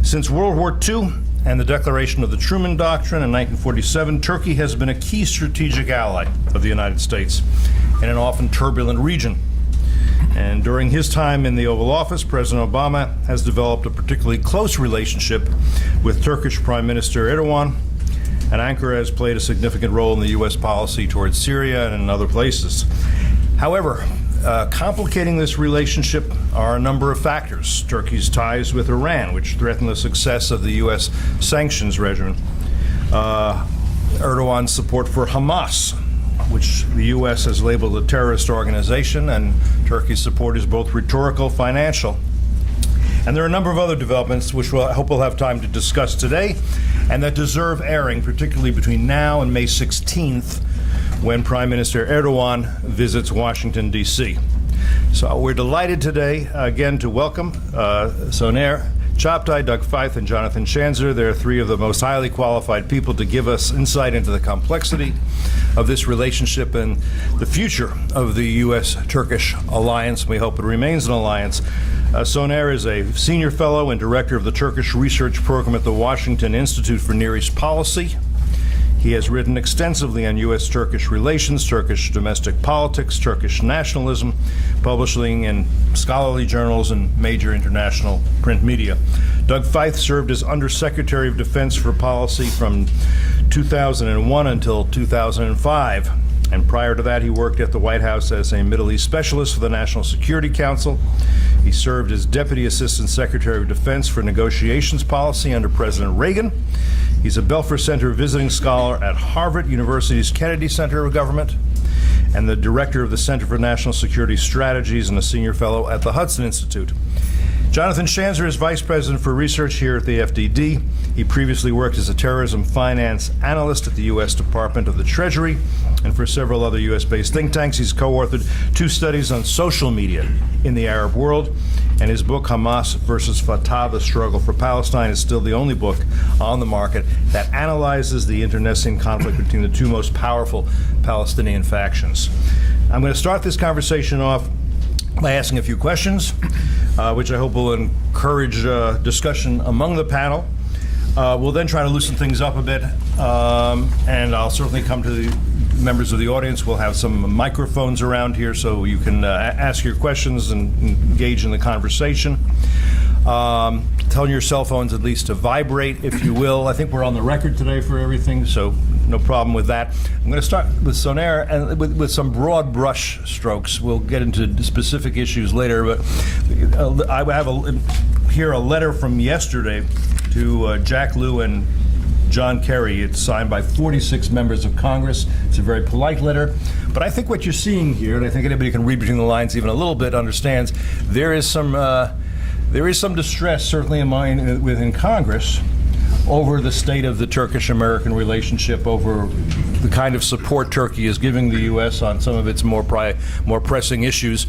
Since World War II and the declaration of the Truman Doctrine in 1947, Turkey has been a key strategic ally of the United States in an often turbulent region. And during his time in the Oval Office, President Obama has developed a particularly close relationship with Turkish Prime Minister Erdogan, and Ankara has played a significant role in the U.S. policy towards Syria and in other places. However, complicating this relationship are a number of factors. Turkey's ties with Iran, which threaten the success of the U.S. sanctions regimen. Erdogan's support for Hamas, which the U.S. has labeled a terrorist organization, and Turkey's support is both rhetorical, financial. And there are a number of other developments which I hope we'll have time to discuss today, and that deserve airing, particularly between now and May 16th, when Prime Minister Erdogan visits Washington, D.C. So we're delighted today, again, to welcome Soner Cagaptay, Doug Feith, and Jonathan Schanzer. They're three of the most highly qualified people to give us insight into the complexity of this relationship and the future of the U.S.-Turkish alliance. We hope it remains an alliance. Soner is a senior fellow and director of the Turkish Research Program at the Washington Institute for Near East Policy. He has written extensively on U.S.-Turkish relations, Turkish domestic politics, Turkish nationalism, publishing in scholarly journals and major international print media. Doug Feith served as Undersecretary of Defense for Policy from 2001 until 2005. And prior to that, he worked at the White House as a Middle East specialist for the National Security Council. He served as Deputy Assistant Secretary of Defense for Negotiations Policy under President Reagan. He's a Belfer Center visiting scholar at Harvard University's Kennedy Center of Government and the director of the Center for National Security Strategies and a senior fellow at the Hudson Institute. Jonathan Schanzer is Vice President for Research here at the FDD. He previously worked as a terrorism finance analyst at the U.S. Department of the Treasury and for several other U.S.-based think tanks. He's co-authored 2 studies on social media in the Arab world, and his book, Hamas versus Fatah, The Struggle for Palestine, is still the only book on the market that analyzes the internecine conflict between the two most powerful Palestinian factions. I'm going to start this conversation off by asking a few questions, which I hope will encourage discussion among the panel. We'll then try to loosen things up a bit, and I'll certainly come to the members of the audience. We'll have some microphones around here so you can ask your questions and engage in the conversation. Tell your cell phones at least to vibrate, if you will. I think we're on the record today for everything, so no problem with that. I'm going to start with Soner and with some broad brush strokes. We'll get into specific issues later, but I have here a letter from yesterday to Jack Lew and John Kerry. It's signed by 46 members of Congress. It's a very polite letter. But I think what you're seeing here, and I think anybody who can read between the lines even a little bit understands, there is some distress, certainly within Congress, over the state of the Turkish-American relationship, over the kind of support Turkey is giving the U.S. on some of its more pressing issues.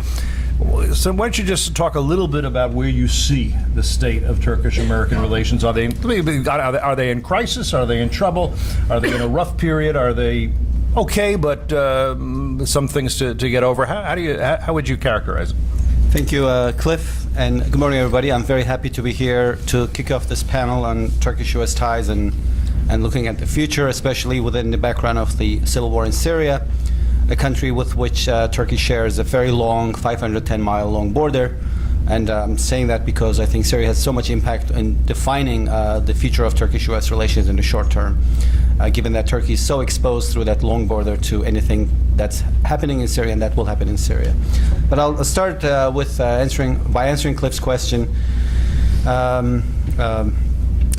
So why don't you just talk a little bit about where you see the state of Turkish-American relations? Are they in crisis? Are they in trouble? Are they in a rough period? Are they okay, but some things to get over? How would you characterize it? Thank you, Cliff, and good morning, everybody. I'm very happy to be here to kick off this panel on Turkish-U.S. ties and looking at the future, especially within the background of the civil war in Syria, a country with which Turkey shares a very long, 510-mile long border. And I'm saying that because I think Syria has so much impact in defining the future of Turkish-U.S. relations in the short term, given that Turkey is so exposed through that long border to anything that's happening in Syria and that will happen in Syria. But I'll start with answering Cliff's question.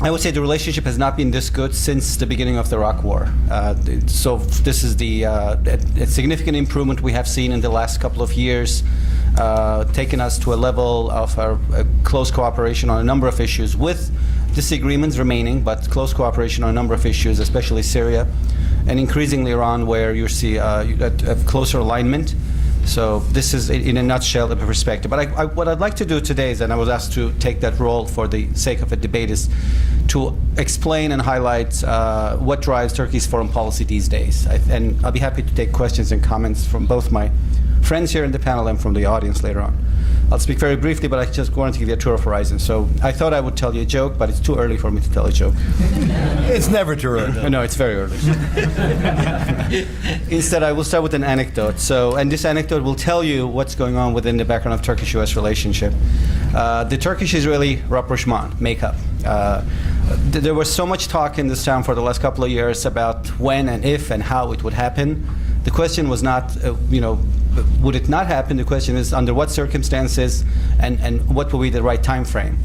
I would say the relationship has not been this good since the beginning of the Iraq War. So this is a significant improvement we have seen in the last couple of years, taken us to a level of close cooperation on a number of issues, with disagreements remaining, but close cooperation on a number of issues, especially Syria, and increasingly Iran, where you see a closer alignment. So this is, in a nutshell, a perspective. But what I'd like to do today is, and I was asked to take that role for the sake of a debate, is to explain and highlight what drives Turkey's foreign policy these days. And I'll be happy to take questions and comments from both my friends here in the panel and from the audience later on. I'll speak very briefly, but I just wanted to give you a tour of horizon. So I thought I would tell you a joke, but it's too early for me to tell a joke. It's never too early. No, it's very early. Instead, I will start with an anecdote. And this anecdote will tell you what's going on within the background of Turkish-U.S. relationship. The Turkish-Israeli rapprochement, makeup. There was so much talk in this town for the last couple of years about when and if and how it would happen. The question was not, would it not happen? The question is under what circumstances and what will be the right time frame.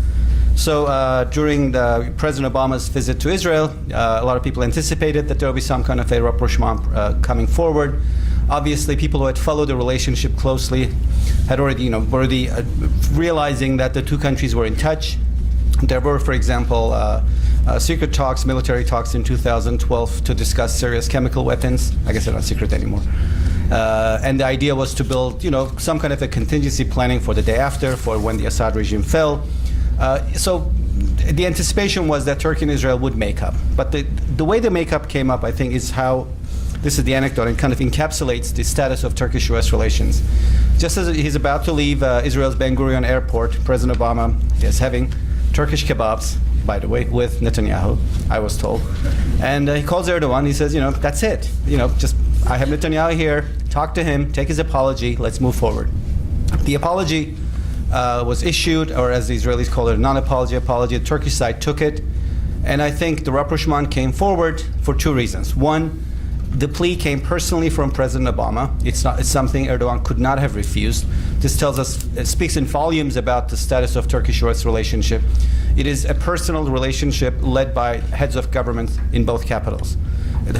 So during President Obama's visit to Israel, a lot of people anticipated that there will be some kind of a rapprochement coming forward. Obviously, people who had followed the relationship closely had already realizing that the two countries were in touch. There were, for example, secret talks, military talks in 2012 to discuss Syria's chemical weapons. I guess they're not secret anymore. And the idea was to build, some kind of a contingency planning for the day after, for when the Assad regime fell. So the anticipation was that Turkey and Israel would make up. But the way the makeup came up, I think, is how, this is the anecdote, and kind of encapsulates the status of Turkish-U.S. relations. Just as he's about to leave Israel's Ben Gurion airport, President Obama is having Turkish kebabs, by the way, with Netanyahu, I was told. And he calls Erdogan, he says, that's it. I have Netanyahu here, talk to him, take his apology, let's move forward. The apology was issued, or as the Israelis call it, a non-apology apology. The Turkish side took it. And I think the rapprochement came forward for two reasons. One, the plea came personally from President Obama. It's something Erdogan could not have refused. This it speaks in volumes about the status of Turkish-U.S. relationship. It is a personal relationship led by heads of government in both capitals,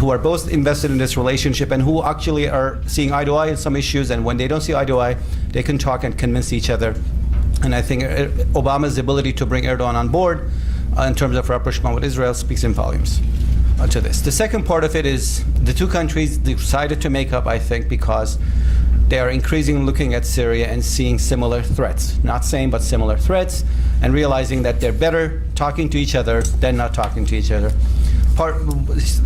who are both invested in this relationship and who actually are seeing eye to eye in some issues, and when they don't see eye to eye, they can talk and convince each other. And I think Obama's ability to bring Erdogan on board in terms of rapprochement with Israel speaks in volumes to this. The second part of it is the two countries decided to make up, I think, because they are increasingly looking at Syria and seeing similar threats. Not same, but similar threats, and realizing that they're better talking to each other than not talking to each other.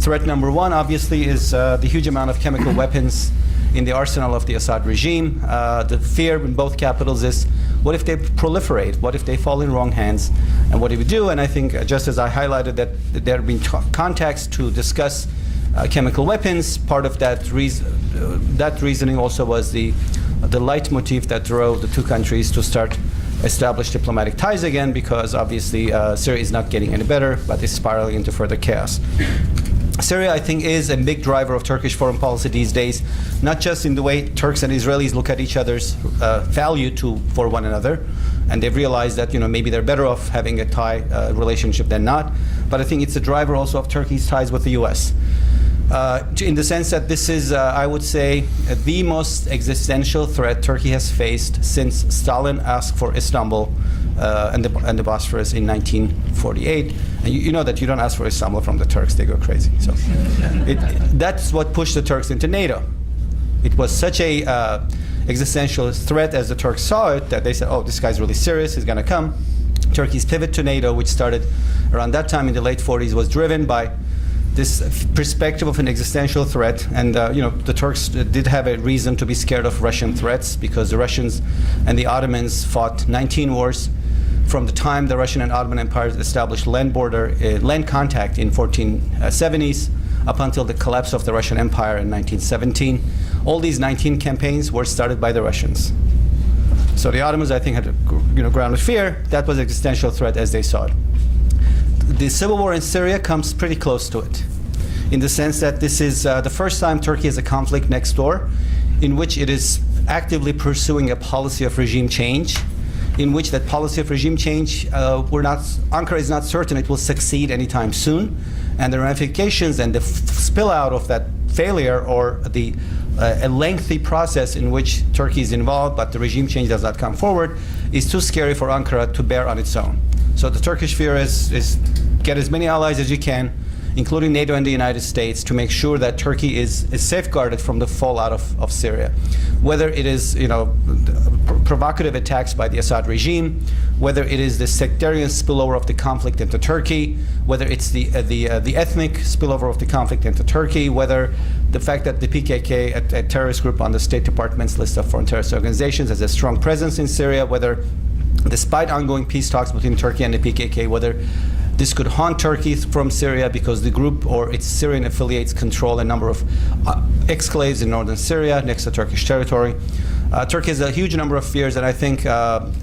Threat number one, obviously, is the huge amount of chemical weapons in the arsenal of the Assad regime. The fear in both capitals is, what if they proliferate? What if they fall in wrong hands? And what do we do? And I think, just as I highlighted, that there have been contacts to discuss chemical weapons. Part of that reasoning also was the leitmotif that drove the two countries to start establish diplomatic ties again, because obviously Syria is not getting any better, but is spiraling into further chaos. Syria, I think, is a big driver of Turkish foreign policy these days, not just in the way Turks and Israelis look at each other's value for one another, and they've realized that maybe they're better off having a tie relationship than not, but I think it's a driver also of Turkey's ties with the U.S. In the sense that this is, I would say, the most existential threat Turkey has faced since Stalin asked for Istanbul and the Bosphorus in 1948. And you know that you don't ask for Istanbul from the Turks, they go crazy. So that's what pushed the Turks into NATO. It was such a existential threat as the Turks saw it that they said, oh, this guy's really serious, he's going to come. Turkey's pivot to NATO, which started around that time in the late 40s, was driven by this perspective of an existential threat. And the Turks did have a reason to be scared of Russian threats, because the Russians and the Ottomans fought 19 wars from the time the Russian and Ottoman empires established land contact in 1470s up until the collapse of the Russian Empire in 1917. All these 19 campaigns were started by the Russians. So the Ottomans, I think, had a ground of fear. That was an existential threat as they saw it. The civil war in Syria comes pretty close to it, in the sense that this is the first time Turkey has a conflict next door in which it is actively pursuing a policy of regime change, in which that policy of regime change, Ankara is not certain it will succeed anytime soon, and the ramifications and the spill out of that failure, or a lengthy process in which Turkey is involved but the regime change does not come forward, is too scary for Ankara to bear on its own. So the Turkish fear is get as many allies as you can, including NATO and the United States, to make sure that Turkey is safeguarded from the fallout of Syria. Whether it is provocative attacks by the Assad regime, whether it is the sectarian spillover of the conflict into Turkey, whether it's the ethnic spillover of the conflict into Turkey, whether the fact that the PKK, a terrorist group on the State Department's list of foreign terrorist organizations, has a strong presence in Syria, whether, despite ongoing peace talks between Turkey and the PKK, whether this could haunt Turkey from Syria because the group or its Syrian affiliates control a number of exclaves in northern Syria next to Turkish territory. Turkey has a huge number of fears, and I think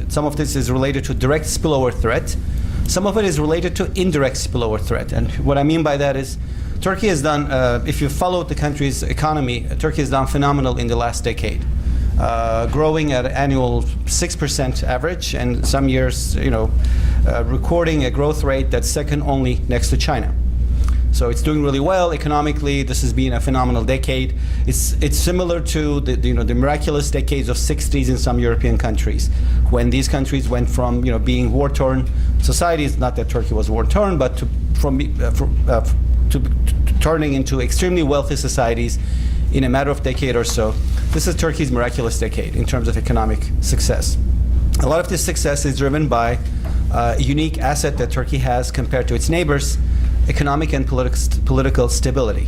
some of this is related to direct spillover threat. Some of it is related to indirect spillover threat. And what I mean by that is Turkey has done, if you followed the country's economy, Turkey has done phenomenal in the last decade. Growing at an annual 6% average, and some years, recording a growth rate that's second only next to China. So it's doing really well economically. This has been a phenomenal decade. It's similar to the miraculous decades of '60s in some European countries, when these countries went from being war-torn societies, not that Turkey was war-torn, but to turning into extremely wealthy societies in a matter of decade or so. This is Turkey's miraculous decade in terms of economic success. A lot of this success is driven by a unique asset that Turkey has compared to its neighbors: economic and political stability.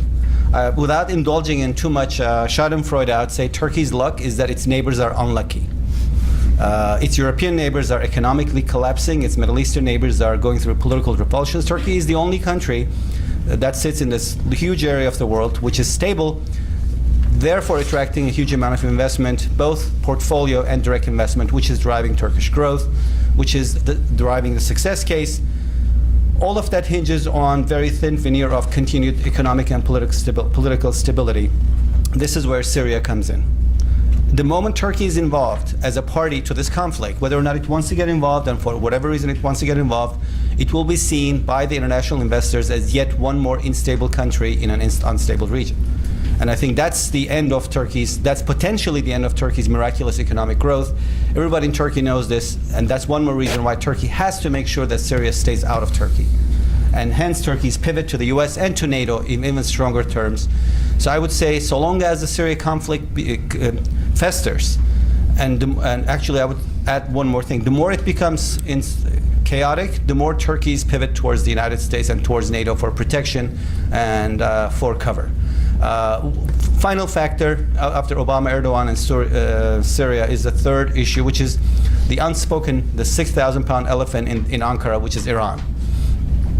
Without indulging in too much schadenfreude, I would say Turkey's luck is that its neighbors are unlucky. Its European neighbors are economically collapsing. Its Middle Eastern neighbors are going through political repulsions. Turkey is the only country that sits in this huge area of the world which is stable, therefore attracting a huge amount of investment, both portfolio and direct investment, which is driving Turkish growth, which is driving the success case. All of that hinges on very thin veneer of continued economic and political stability. This is where Syria comes in. The moment Turkey is involved as a party to this conflict, whether or not it wants to get involved, and for whatever reason it wants to get involved, it will be seen by the international investors as yet one more unstable country in an unstable region. And I think that's potentially the end of Turkey's miraculous economic growth. Everybody in Turkey knows this, and that's one more reason why Turkey has to make sure that Syria stays out of Turkey. And hence Turkey's pivot to the US and to NATO in even stronger terms. So I would say, so long as the Syria conflict festers, and actually I would add one more thing, the more it becomes chaotic, the more Turkey's pivot towards the United States and towards NATO for protection and for cover. Final factor after Obama, Erdogan, and Syria is the third issue, which is the 6,000-pound elephant in Ankara, which is Iran.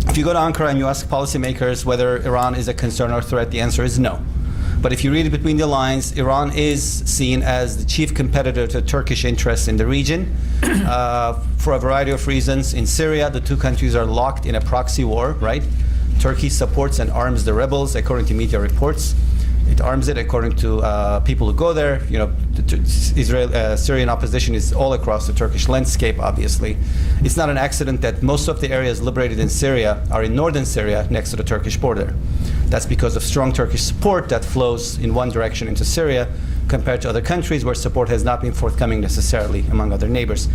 If you go to Ankara and you ask policymakers whether Iran is a concern or threat, the answer is no. But if you read it between the lines, Iran is seen as the chief competitor to Turkish interests in the region for a variety of reasons. In Syria, the two countries are locked in a proxy war, right? Turkey supports and arms the rebels, according to media reports. It arms it according to people who go there. Syrian opposition is all across the Turkish landscape, obviously. It's not an accident that most of the areas liberated in Syria are in northern Syria next to the Turkish border. That's because of strong Turkish support that flows in one direction into Syria compared to other countries where support has not been forthcoming necessarily among other neighbors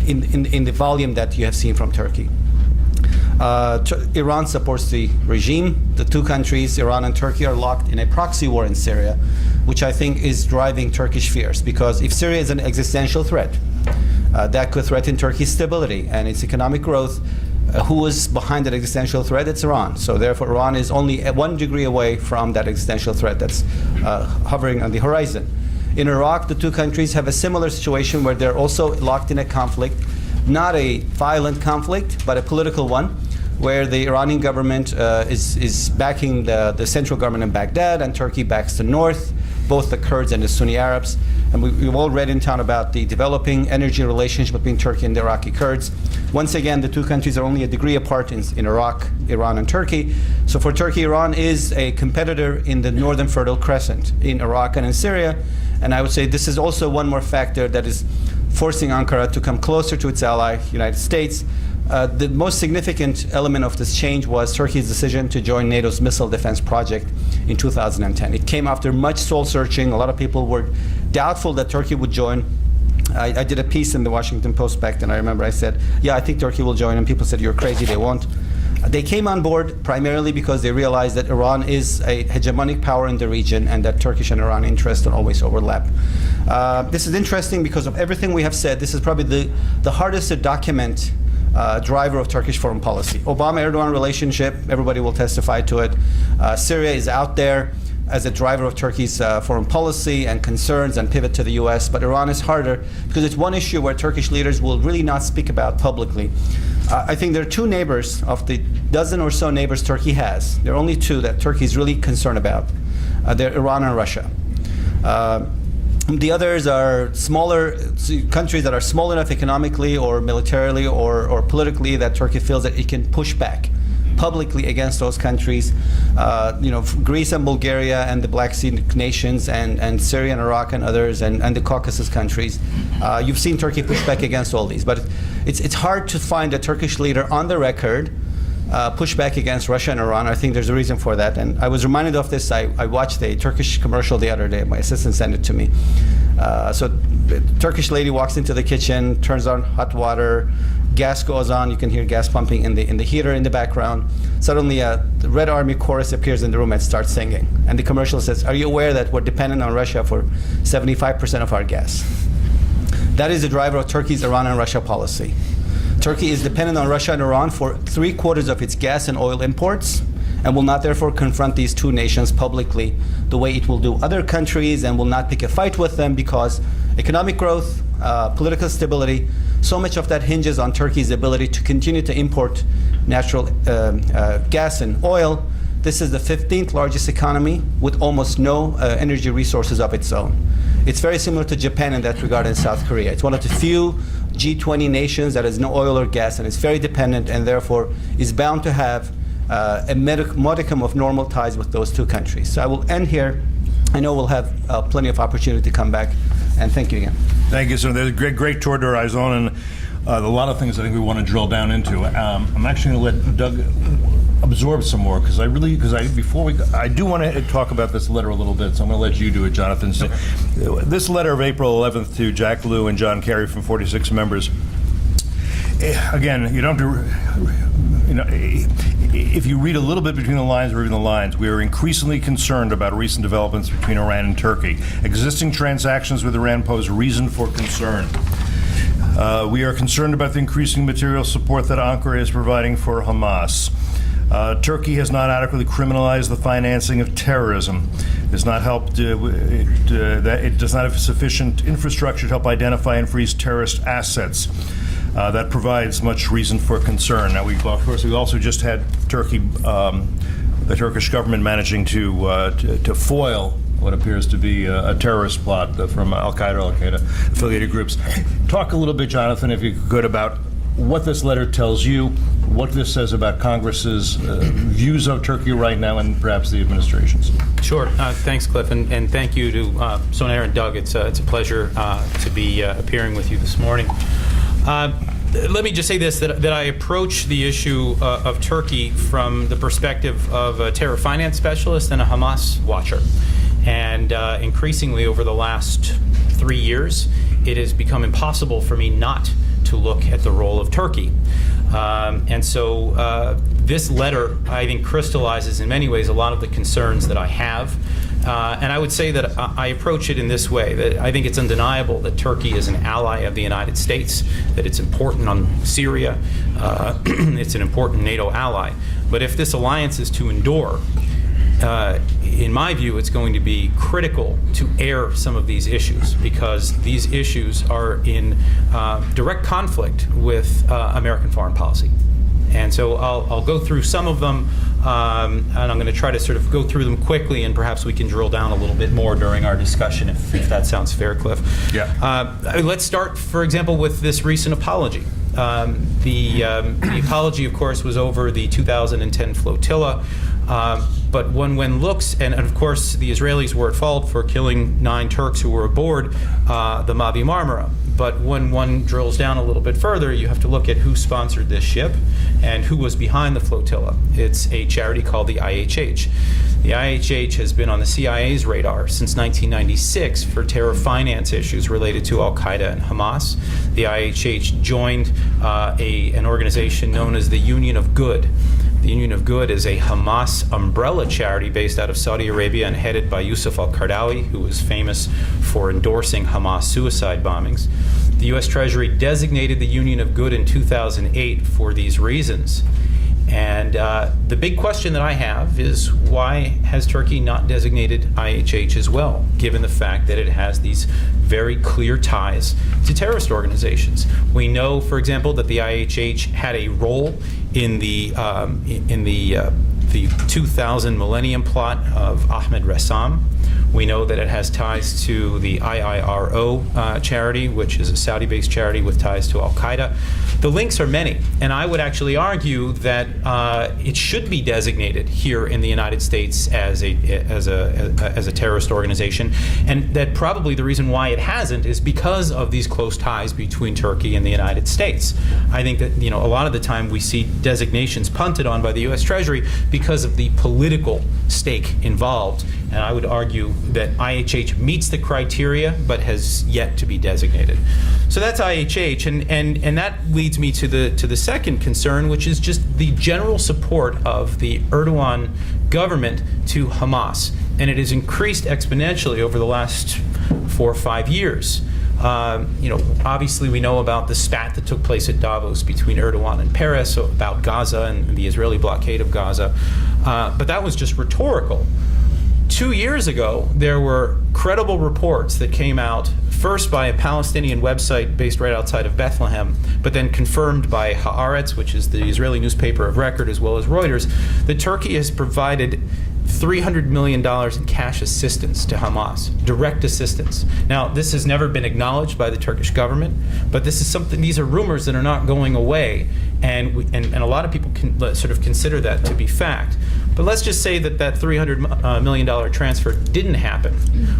in the volume that you have seen from Turkey. Iran supports the regime. The two countries, Iran and Turkey, are locked in a proxy war in Syria, which I think is driving Turkish fears. Because if Syria is an existential threat, that could threaten Turkey's stability and its economic growth. Who is behind that existential threat? It's Iran. So therefore, Iran is only 1 degree away from that existential threat that's hovering on the horizon. In Iraq, the two countries have a similar situation where they're also locked in a conflict, not a violent conflict, but a political one, where the Iranian government is backing the central government in Baghdad, and Turkey backs the north, both the Kurds and the Sunni Arabs. And we've all read in town about the developing energy relationship between Turkey and the Iraqi Kurds. Once again, the two countries are only a degree apart in Iraq, Iran, and Turkey. So for Turkey, Iran is a competitor in the northern Fertile Crescent in Iraq and in Syria. And I would say this is also one more factor that is forcing Ankara to come closer to its ally, United States. The most significant element of this change was Turkey's decision to join NATO's missile defense project in 2010. It came after much soul-searching. A lot of people were doubtful that Turkey would join. I did a piece in the Washington Post back then. I remember I said, yeah, I think Turkey will join, and people said, you're crazy, they won't. They came on board primarily because they realized that Iran is a hegemonic power in the region and that Turkish and Iran interests don't always overlap. This is interesting because of everything we have said. This is probably the hardest to document driver of Turkish foreign policy. Obama-Erdogan relationship, everybody will testify to it. Syria is out there. as a driver of Turkey's foreign policy and concerns and pivot to the U.S., but Iran is harder because it's one issue where Turkish leaders will really not speak about publicly. I think there are two neighbors of the dozen or so neighbors Turkey has. There are only two that Turkey is really concerned about. They're Iran and Russia. The others are smaller countries that are small enough economically or militarily or politically that Turkey feels that it can push back publicly against those countries. Greece and Bulgaria and the Black Sea nations and Syria and Iraq and others and the Caucasus countries. You've seen Turkey push back against all these, but it's hard to find a Turkish leader on the record push back against Russia and Iran. I think there's a reason for that. And I was reminded of this. I watched a Turkish commercial the other day. My assistant sent it to me. So the Turkish lady walks into the kitchen, turns on hot water, gas goes on. You can hear gas pumping in the heater in the background. Suddenly the Red Army chorus appears in the room and starts singing. And the commercial says, "Are you aware that we're dependent on Russia for 75% of our gas?" That is the driver of Turkey's Iran and Russia policy. Turkey is dependent on Russia and Iran for 3/4 of its gas and oil imports and will not therefore confront these two nations publicly the way it will do other countries and will not pick a fight with them because economic growth, political stability, so much of that hinges on Turkey's ability to continue to import natural gas and oil. This is the 15th largest economy with almost no energy resources of its own. It's very similar to Japan in that regard and South Korea. It's one of the few G20 nations that has no oil or gas and is very dependent and therefore is bound to have a modicum of normal ties with those two countries. So I will end here. I know we'll have plenty of opportunity to come back. And thank you again. Thank you, sir. There's a great tour d'horizon and a lot of things I think we want to drill down into. I'm actually going to let Doug absorb some more because I do want to talk about this letter a little bit, so I'm going to let you do it, Jonathan. So, this letter of April 11th to Jack Lew and John Kerry from 46 members. Again, you don't have to, if you read a little bit between the lines, reading the lines, we are increasingly concerned about recent developments between Iran and Turkey. Existing transactions with Iran pose reason for concern. We are concerned about the increasing material support that Ankara is providing for Hamas. Turkey has not adequately criminalized the financing of terrorism. It does not have sufficient infrastructure to help identify and freeze terrorist assets. That provides much reason for concern. Now, of course, we also just had Turkey, the Turkish government managing to foil what appears to be a terrorist plot from Al-Qaeda affiliated groups. Talk a little bit, Jonathan, if you could, about what this letter tells you, what this says about Congress's views of Turkey right now, and perhaps the administration's. Sure. Thanks, Cliff, and thank you to Sonair and Doug. It's a pleasure to be appearing with you this morning. Let me just say this, that I approach the issue of Turkey from the perspective of a terror finance specialist and a Hamas watcher. And increasingly over the last 3 years, it has become impossible for me not to look at the role of Turkey. And so this letter, I think, crystallizes in many ways a lot of the concerns that I have. And I would say that I approach it in this way, that I think it's undeniable that Turkey is an ally of the United States, that it's important on Syria, it's an important NATO ally. But if this alliance is to endure, in my view, it's going to be critical to air some of these issues because these issues are in direct conflict with American foreign policy. And so I'll go through some of them, and I'm going to try to sort of go through them quickly, and perhaps we can drill down a little bit more during our discussion, if that sounds fair, Cliff. Yeah. Let's start, for example, with this recent apology. The apology, of course, was over the 2010 flotilla. But when looks, and of course the Israelis were at fault for killing 9 Turks who were aboard the Mavi Marmara. But when one drills down a little bit further, you have to look at who sponsored this ship and who was behind the flotilla. It's a charity called the IHH. The IHH has been on the CIA's radar since 1996 for terror finance issues related to Al-Qaeda and Hamas. The IHH joined an organization known as the Union of Good. The Union of Good is a Hamas umbrella charity based out of Saudi Arabia and headed by Yusuf al-Qaradawi, who was famous for endorsing Hamas suicide bombings. The U.S. Treasury designated the Union of Good in 2008 for these reasons. And the big question that I have is, why has Turkey not designated IHH as well, given the fact that it has these very clear ties to terrorist organizations? We know, for example, that the IHH had a role in the 2000 Millennium Plot of Ahmed Ressam. We know that it has ties to the IIRO charity, which is a Saudi-based charity with ties to Al-Qaeda. The links are many, and I would actually argue that it should be designated here in the United States as a terrorist organization, and that probably the reason why it hasn't is because of these close ties between Turkey and the United States. I think that, a lot of the time we see designations punted on by the U.S. Treasury because of the political stake involved. And I would argue that IHH meets the criteria, but has yet to be designated. So that's IHH, and that leads me to the second concern, which is just the general support of the Erdogan government to Hamas, and it has increased exponentially over the last 4 or 5 years. Obviously we know about the spat that took place at Davos between Erdogan and Peres about Gaza and the Israeli blockade of Gaza, but that was just rhetorical. 2 years ago, there were credible reports that came out, first by a Palestinian website based right outside of Bethlehem, but then confirmed by Haaretz, which is the Israeli newspaper of record, as well as Reuters, that Turkey has provided $300 million in cash assistance to Hamas, direct assistance. Now, this has never been acknowledged by the Turkish government, but this is something. These are rumors that are not going away, and a lot of people can sort of consider that to be fact. But let's just say that $300 million transfer didn't happen.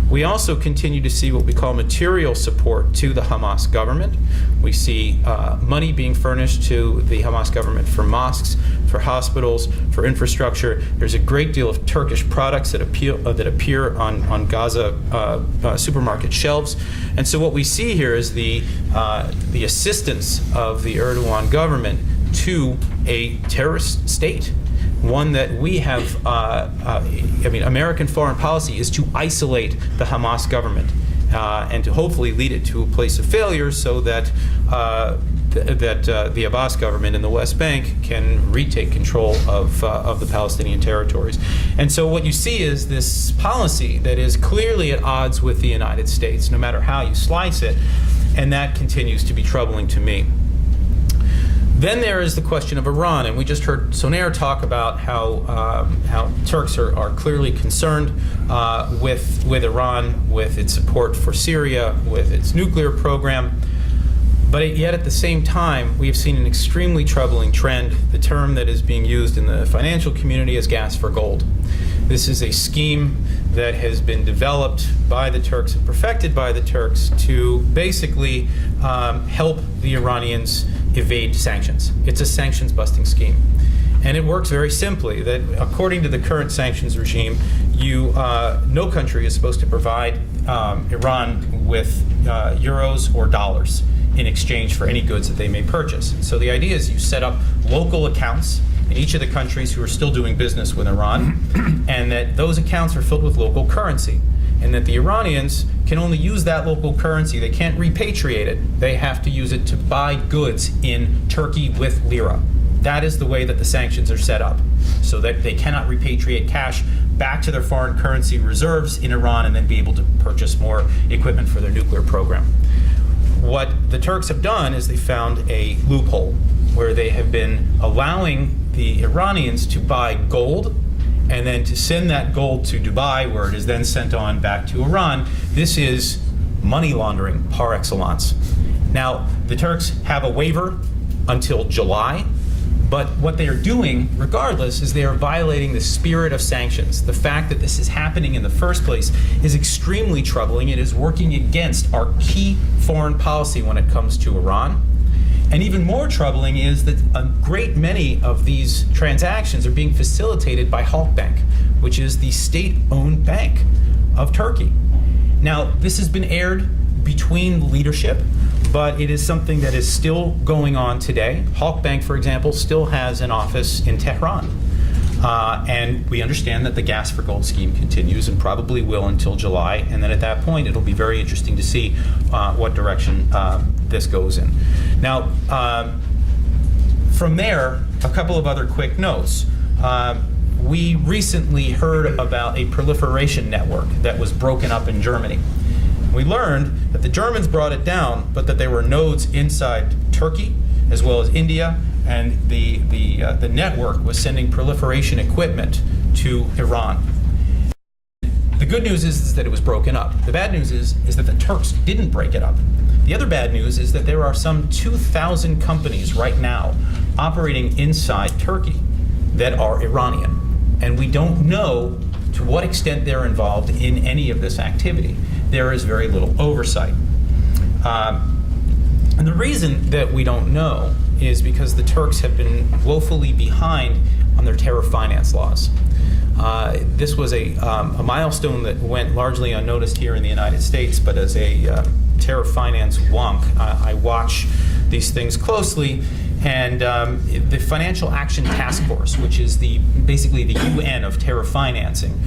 We also continue to see what we call material support to the Hamas government. We see money being furnished to the Hamas government for mosques, for hospitals, for infrastructure. There's a great deal of Turkish products that appear on Gaza supermarket shelves. And so what we see here is the assistance of the Erdogan government to a terrorist state. One that we have, American foreign policy is to isolate the Hamas government and to hopefully lead it to a place of failure so that the Abbas government in the West Bank can retake control of the Palestinian territories. And so what you see is this policy that is clearly at odds with the United States, no matter how you slice it, and that continues to be troubling to me. Then there is the question of Iran, and we just heard Sonair talk about how Turks are clearly concerned with Iran, with its support for Syria, with its nuclear program. But yet at the same time, we have seen an extremely troubling trend, the term that is being used in the financial community as gas for gold. This is a scheme that has been developed by the Turks and perfected by the Turks to basically help the Iranians evade sanctions. It's a sanctions-busting scheme. And it works very simply, that according to the current sanctions regime, no country is supposed to provide Iran with euros or dollars in exchange for any goods that they may purchase. So the idea is you set up local accounts in each of the countries who are still doing business with Iran, and that those accounts are filled with local currency, and that the Iranians can only use that local currency. They can't repatriate it. They have to use it to buy goods in Turkey with lira. That is the way that the sanctions are set up, so that they cannot repatriate cash back to their foreign currency reserves in Iran and then be able to purchase more equipment for their nuclear program. What the Turks have done is they found a loophole where they have been allowing the Iranians to buy gold and then to send that gold to Dubai, where it is then sent on back to Iran. This is money laundering par excellence. Now, the Turks have a waiver until July, but what they are doing, regardless, is they are violating the spirit of sanctions. The fact that this is happening in the first place is extremely troubling. It is working against our key foreign policy when it comes to Iran. And even more troubling is that a great many of these transactions are being facilitated by Halkbank, which is the state-owned bank of Turkey. Now, this has been aired between leadership, but it is something that is still going on today. Halkbank, for example, still has an office in Tehran. And we understand that the gas for gold scheme continues and probably will until July. And then at that point, it'll be very interesting to see what direction this goes in. Now, From there, a couple of other quick notes. We recently heard about a proliferation network that was broken up in Germany. We learned that the Germans brought it down, but that there were nodes inside Turkey as well as India, and the network was sending proliferation equipment to Iran. The good news is that it was broken up. The bad news is that the Turks didn't break it up. The other bad news is that there are some 2,000 companies right now operating inside Turkey that are Iranian. And we don't know to what extent they're involved in any of this activity. There is very little oversight. And the reason that we don't know is because the Turks have been woefully behind on their terror finance laws. This was a milestone that went largely unnoticed here in the United States, but as a terror finance wonk, I watch these things closely. And the Financial Action Task Force, which is basically the UN of terror financing,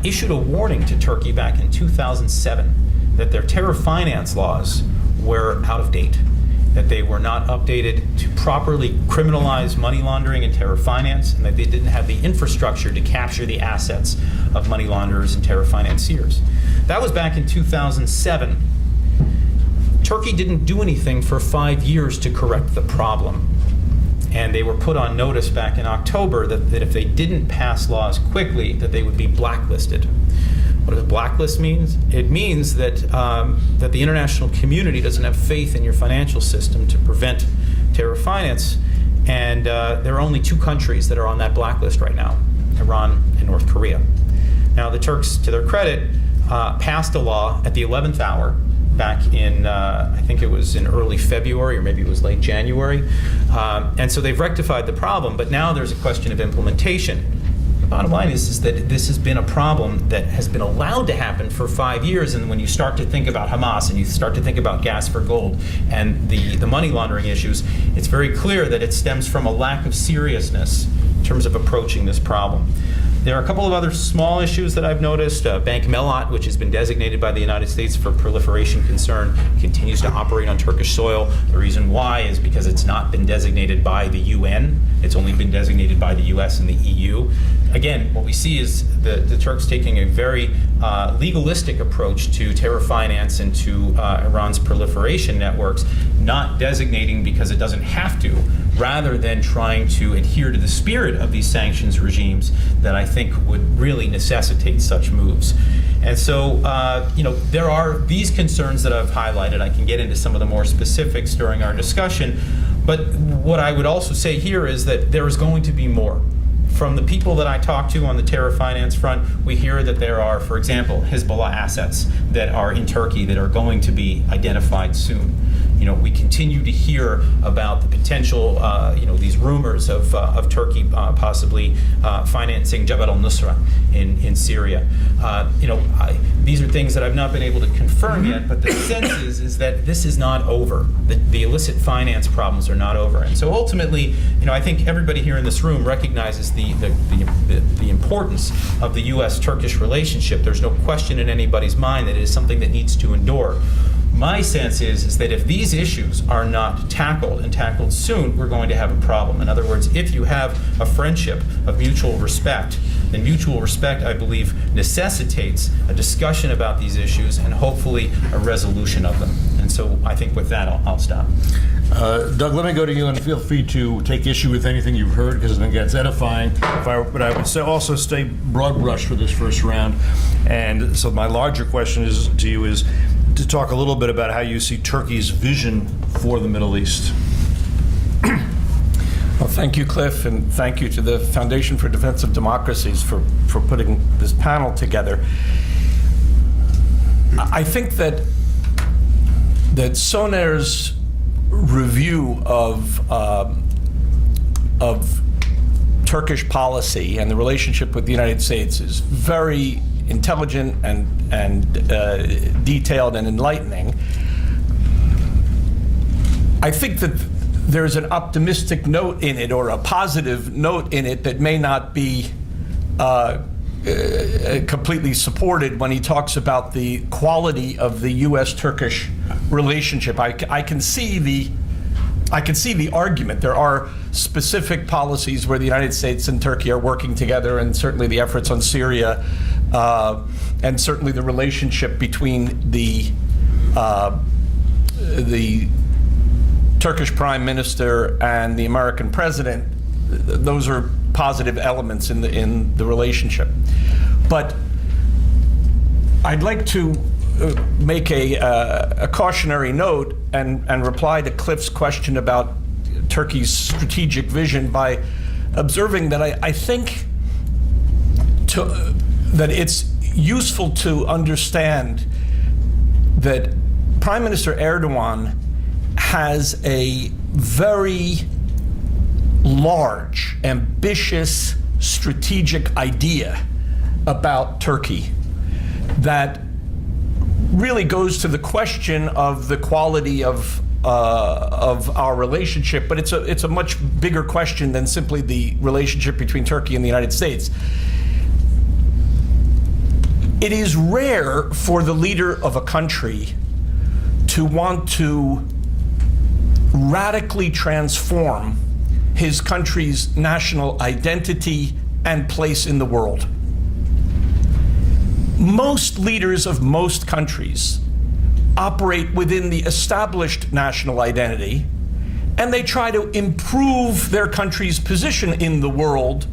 issued a warning to Turkey back in 2007 that their terror finance laws were out of date, that they were not updated to properly criminalize money laundering and terror finance, and that they didn't have the infrastructure to capture the assets of money launderers and terror financiers. That was back in 2007. Turkey didn't do anything for 5 years to correct the problem. And they were put on notice back in October that if they didn't pass laws quickly, that they would be blacklisted. What does a blacklist means? It means that that the international community doesn't have faith in your financial system to prevent terror finance. And there are only 2 countries that are on that blacklist right now, Iran and North Korea. Now, the Turks, to their credit, passed a law at the 11th hour back in, I think it was in early February, or maybe it was late January. And so they've rectified the problem, but now there's a question of implementation. The bottom line is that this has been a problem that has been allowed to happen for 5 years, and when you start to think about Hamas and you start to think about gas for gold and the money laundering issues, it's very clear that it stems from a lack of seriousness in terms of approaching this problem. There are a couple of other small issues that I've noticed. Bank Melat, which has been designated by the United States for proliferation concern, continues to operate on Turkish soil. The reason why is because it's not been designated by the UN. It's only been designated by the US and the EU. Again, what we see is the Turks taking a very legalistic approach to terror finance and to Iran's proliferation networks, not designating because it doesn't have to, rather than trying to adhere to the spirit of these sanctions regimes that I think would really necessitate such moves. And so, there are these concerns that I've highlighted. I can get into some of the more specifics during our discussion, but what I would also say here is that there is going to be more. From the people that I talk to on the terror finance front, we hear that there are, for example, Hezbollah assets that are in Turkey that are going to be identified soon. We continue to hear about the potential, these rumors of Turkey possibly financing Jabhat al-Nusra in Syria. These are things that I've not been able to confirm yet, but the sense is that this is not over. The illicit finance problems are not over. And so ultimately, I think everybody here in this room recognizes the importance of the U.S.-Turkish relationship. There's no question in anybody's mind that it is something that needs to endure. My sense is that if these issues are not tackled and tackled soon, we're going to have a problem. In other words, if you have a friendship of mutual respect, then mutual respect, I believe, necessitates a discussion about these issues and hopefully a resolution of them. And so I think with that, I'll stop. Doug, let me go to you, and feel free to take issue with anything you've heard, because I think that's edifying. But I would say also stay broad brush for this first round. And so my larger question to you is to talk a little bit about how you see Turkey's vision for the Middle East. Well, thank you, Cliff, and thank you to the Foundation for Defense of Democracies for putting this panel together. I think that Soner's review of Turkish policy and the relationship with the United States is very intelligent and detailed and enlightening. I think that there's an optimistic note in it, or a positive note in it, that may not be completely supported when he talks about the quality of the U.S.-Turkish relationship. I can see I can see the argument. There are specific policies where the United States and Turkey are working together, and certainly the efforts on Syria, and certainly the relationship between the Turkish Prime Minister and the American President. Those are positive elements in the relationship. But I'd like to make a cautionary note and reply to Cliff's question about Turkey's strategic vision by observing that I think that it's useful to understand that Prime Minister Erdogan has a very large, ambitious, strategic idea about Turkey that really goes to the question of the quality of our relationship, but it's a much bigger question than simply the relationship between Turkey and the United States. It is rare for the leader of a country to want to radically transform his country's national identity and place in the world. Most leaders of most countries operate within the established national identity, and they try to improve their country's position in the world,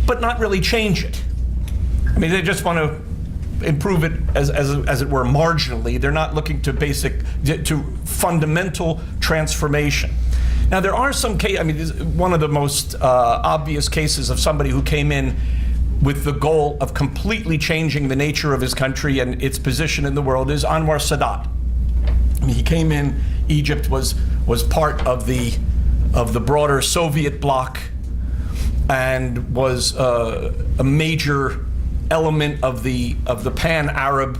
but not really change it. I mean, they just want to improve it as it were marginally. They're not looking to fundamental transformation. Now, there are some cases. I mean, one of the most obvious cases of somebody who came in with the goal of completely changing the nature of his country and its position in the world is Anwar Sadat. I mean, he came in. Egypt was part of the broader Soviet bloc and was a major element of the pan-Arab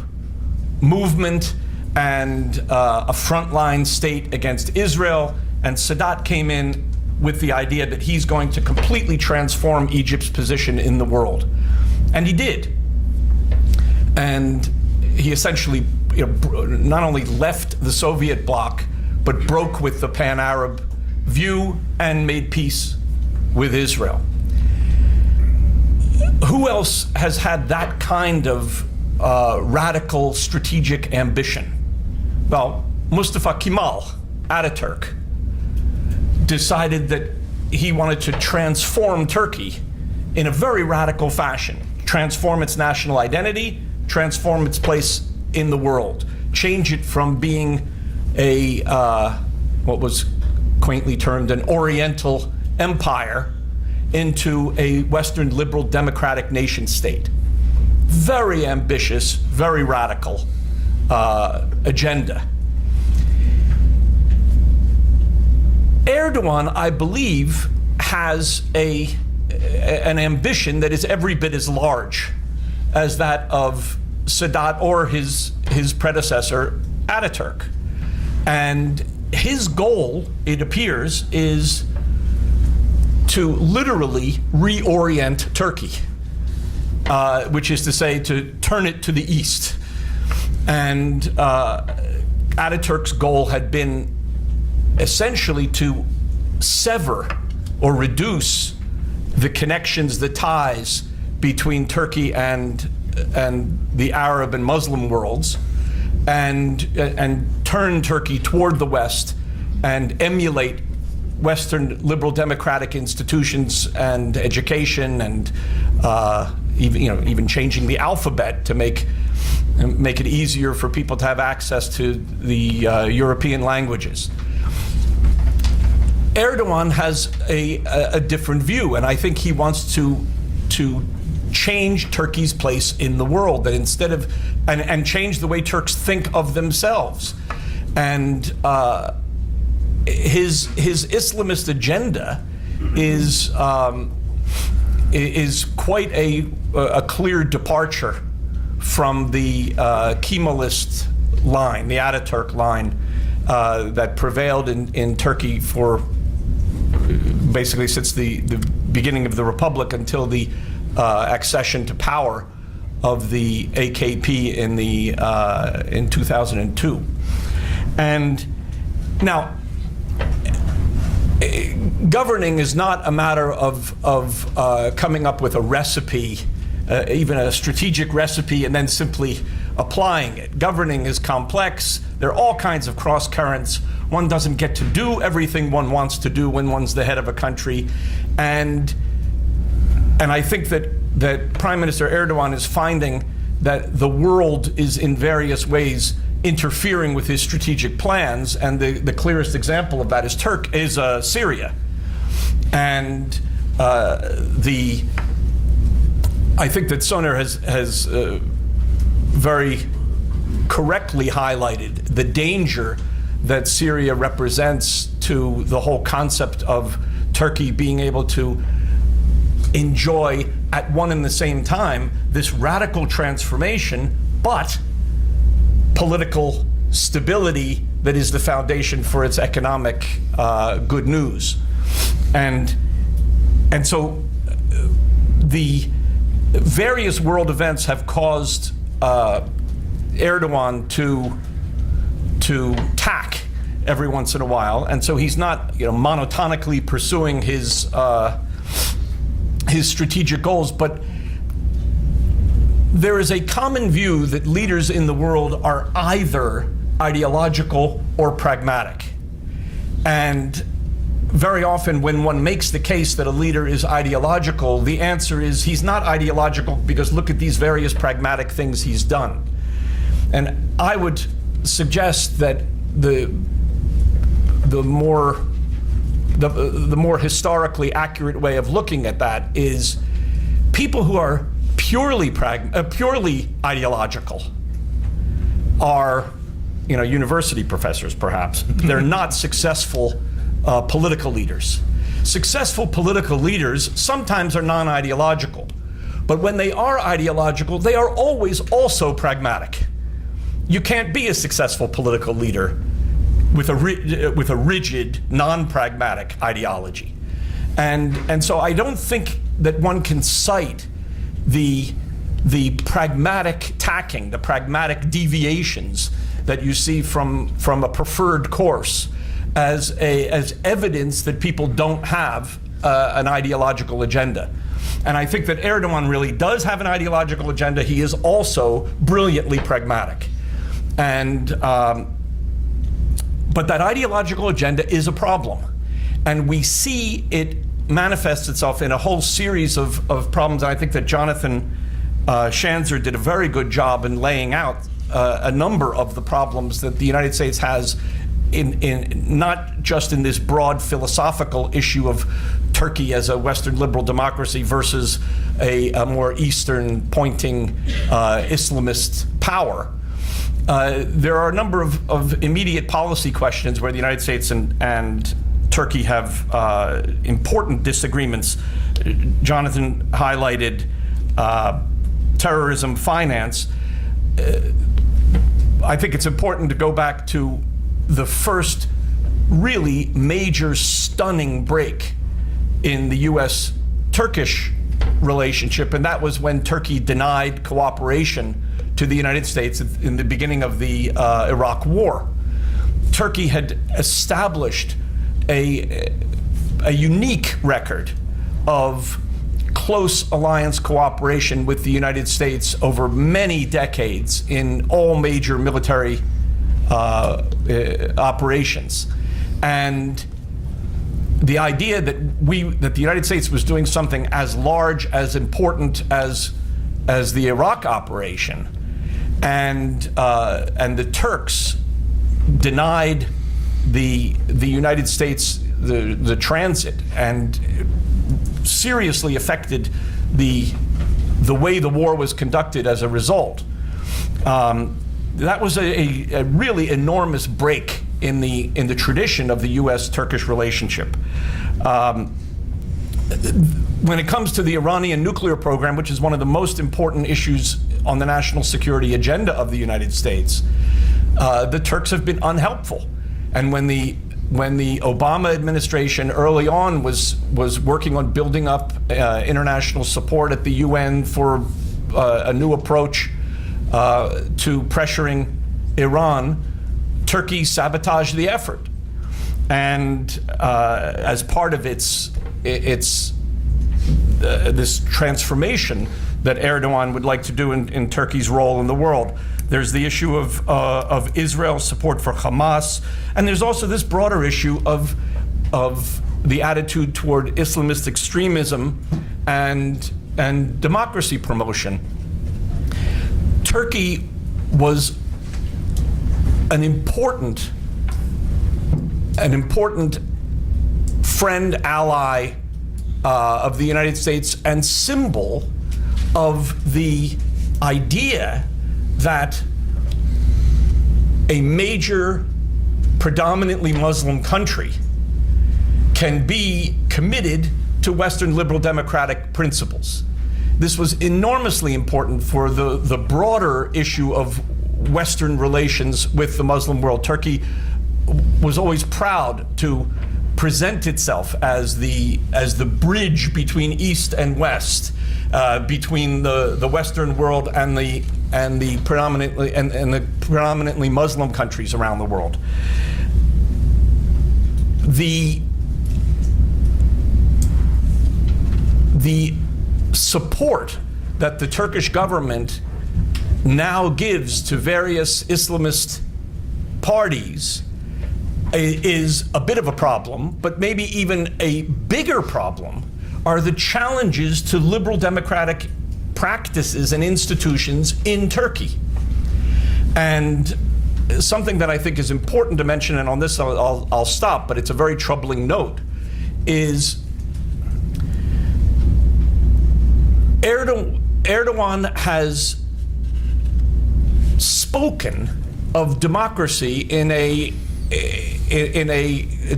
movement and a frontline state against Israel. And Sadat came in with the idea that he's going to completely transform Egypt's position in the world. And he did. And he essentially not only left the Soviet bloc, but broke with the pan-Arab view and made peace with Israel. Who else has had that kind of radical strategic ambition? Well, Mustafa Kemal Ataturk decided that he wanted to transform Turkey in a very radical fashion, transform its national identity, transform its place in the world, change it from being a what was quaintly termed an Oriental empire into a Western liberal democratic nation state. Very ambitious, very radical agenda. Erdogan, I believe, has an ambition that is every bit as large as that of Sadat or his predecessor, Ataturk. And his goal, it appears, is to literally reorient Turkey, which is to say to turn it to the east. And Ataturk's goal had been essentially to sever or reduce the connections, the ties between Turkey and the Arab and Muslim worlds, and turn Turkey toward the West and emulate Western liberal democratic institutions and education, and even changing the alphabet to make it easier for people to have access to the European languages. Erdogan has a different view, and I think he wants to change Turkey's place in the world, that instead of and change the way Turks think of themselves. And his Islamist agenda is quite a clear departure from the Kemalist line, the Ataturk line, that prevailed in Turkey for basically since the beginning of the Republic until the accession to power of the AKP in 2002. And now, governing is not a matter of coming up with a recipe, even a strategic recipe, and then simply applying it. Governing is complex. There are all kinds of cross currents. One doesn't get to do everything one wants to do when one's the head of a country, and I think that Prime Minister Erdogan is finding that the world is in various ways interfering with his strategic plans, and the clearest example of that is Syria. And I think that Soner has very correctly highlighted the danger that Syria represents to the whole concept of Turkey being able to enjoy at one and the same time this radical transformation, but political stability that is the foundation for its economic good news. And so the various world events have caused Erdogan to tack every once in a while, and so he's not, monotonically pursuing his strategic goals, but there is a common view that leaders in the world are either ideological or pragmatic. And very often when one makes the case that a leader is ideological, the answer is he's not ideological because look at these various pragmatic things he's done. And I would suggest that the more historically accurate way of looking at that is people who are purely ideological are, university professors perhaps. They're not successful political leaders. Successful political leaders sometimes are non-ideological, but when they are ideological, they are always also pragmatic. You can't be a successful political leader with a rigid, non-pragmatic ideology. And so I don't think that one can cite the pragmatic tacking, the pragmatic deviations that you see from a preferred course as evidence that people don't have an ideological agenda. And I think that Erdogan really does have an ideological agenda. He is also brilliantly pragmatic. And but that ideological agenda is a problem. And we see it manifests itself in a whole series of problems. And I think that Jonathan Schanzer did a very good job in laying out a number of the problems that the United States has in not just in this broad philosophical issue of Turkey as a Western liberal democracy versus a more Eastern pointing Islamist power. There are a number of immediate policy questions where the United States and Turkey have important disagreements. Jonathan highlighted terrorism finance. I think it's important to go back to the first really major stunning break in the U.S.-Turkish relationship, and that was when Turkey denied cooperation to the United States in the beginning of the Iraq War. Turkey had established a unique record of close alliance cooperation with the United States over many decades in all major military operations. And the idea that the United States was doing something as large, as important as the Iraq operation, and the Turks denied the United States the transit and seriously affected the way the war was conducted as a result. That was a really enormous break in the tradition of the U.S.-Turkish relationship. When it comes to the Iranian nuclear program, which is one of the most important issues on the national security agenda of the United States, the Turks have been unhelpful. And when the Obama administration early on was working on building up international support at the UN for a new approach to pressuring Iran, Turkey sabotaged the effort. and as part of this transformation that Erdogan would like to do in Turkey's role in the world. There's the issue of Israel's support for Hamas, and there's also this broader issue of the attitude toward Islamist extremism and democracy promotion. Turkey was an important friend, ally of the United States, and symbol of the idea that a major, predominantly Muslim country can be committed to Western liberal democratic principles. This was enormously important for the broader issue of Western relations with the Muslim world. Turkey was always proud to present itself as the bridge between East and West, between the Western world and the predominantly Muslim countries around the world. The support that the Turkish government now gives to various Islamist parties is a bit of a problem, but maybe even a bigger problem are the challenges to liberal democratic practices and institutions in Turkey. And something that I think is important to mention, and on this I'll stop, but it's a very troubling note, is Erdogan has spoken of democracy in a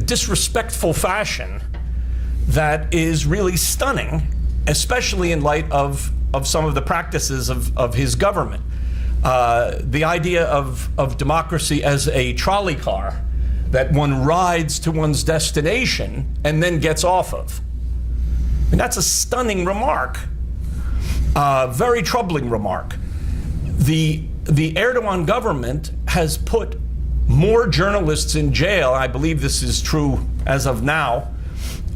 disrespectful fashion that is really stunning, especially in light of some of the practices of his government. The idea of democracy as a trolley car that one rides to one's destination and then gets off of. And that's a stunning remark, very troubling remark. The Erdogan government has put more journalists in jail, I believe this is true as of now,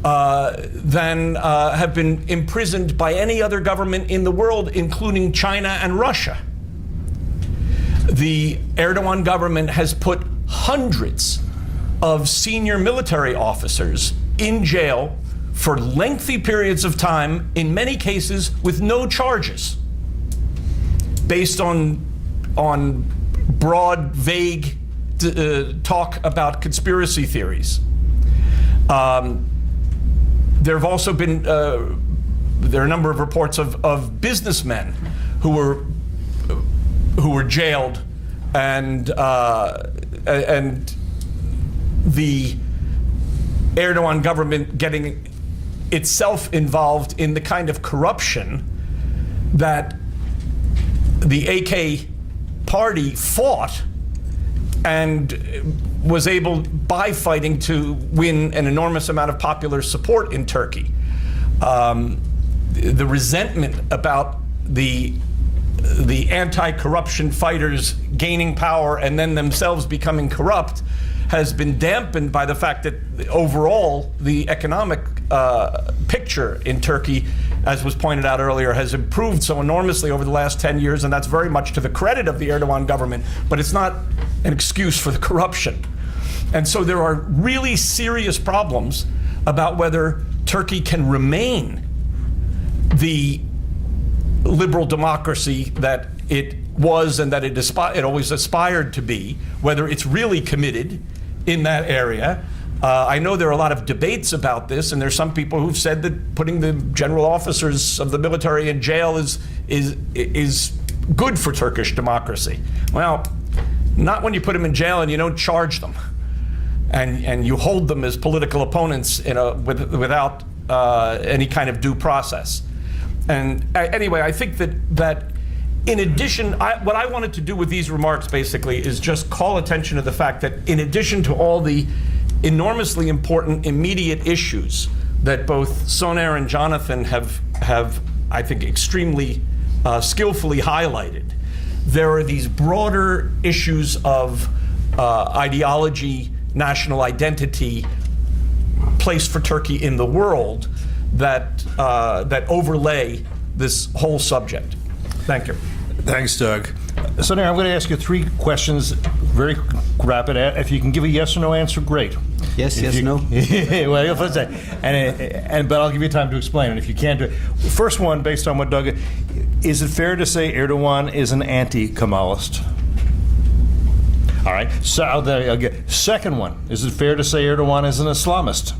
than have been imprisoned by any other government in the world, including China and Russia. The Erdogan government has put hundreds of senior military officers in jail for lengthy periods of time, in many cases with no charges, based on broad, vague talk about conspiracy theories. There have also been there are a number of reports of businessmen who were jailed, and the Erdogan government getting itself involved in the kind of corruption that the AK party fought and was able, by fighting, to win an enormous amount of popular support in Turkey. The resentment about the anti-corruption fighters gaining power and then themselves becoming corrupt has been dampened by the fact that overall the economic picture in Turkey, as was pointed out earlier, has improved so enormously over the last 10 years, and that's very much to the credit of the Erdogan government, but it's not an excuse for the corruption. And so there are really serious problems about whether Turkey can remain the liberal democracy that it was and that it always aspired to be, whether it's really committed in that area. I know there are a lot of debates about this, and there's some people who've said that putting the general officers of the military in jail is good for Turkish democracy. Well, not when you put them in jail and you don't charge them, and you hold them as political opponents without any kind of due process. And anyway, I think that in addition, what I wanted to do with these remarks basically is just call attention to the fact that in addition to all the enormously important immediate issues that both Soner and Jonathan have I think, extremely skillfully highlighted, there are these broader issues of ideology, national identity place for Turkey in the world that overlay this whole subject. Thank you. Thanks, Doug. Senator, I'm going to ask you 3 questions, very rapid. If you can give a yes or no answer, great. Yes, yes, no. Well, you'll have to say. But I'll give you time to explain it if you can't do it. First one, based on what Doug, is it fair to say Erdogan is an anti-Kemalist? All right. So, second one, is it fair to say Erdogan is an Islamist?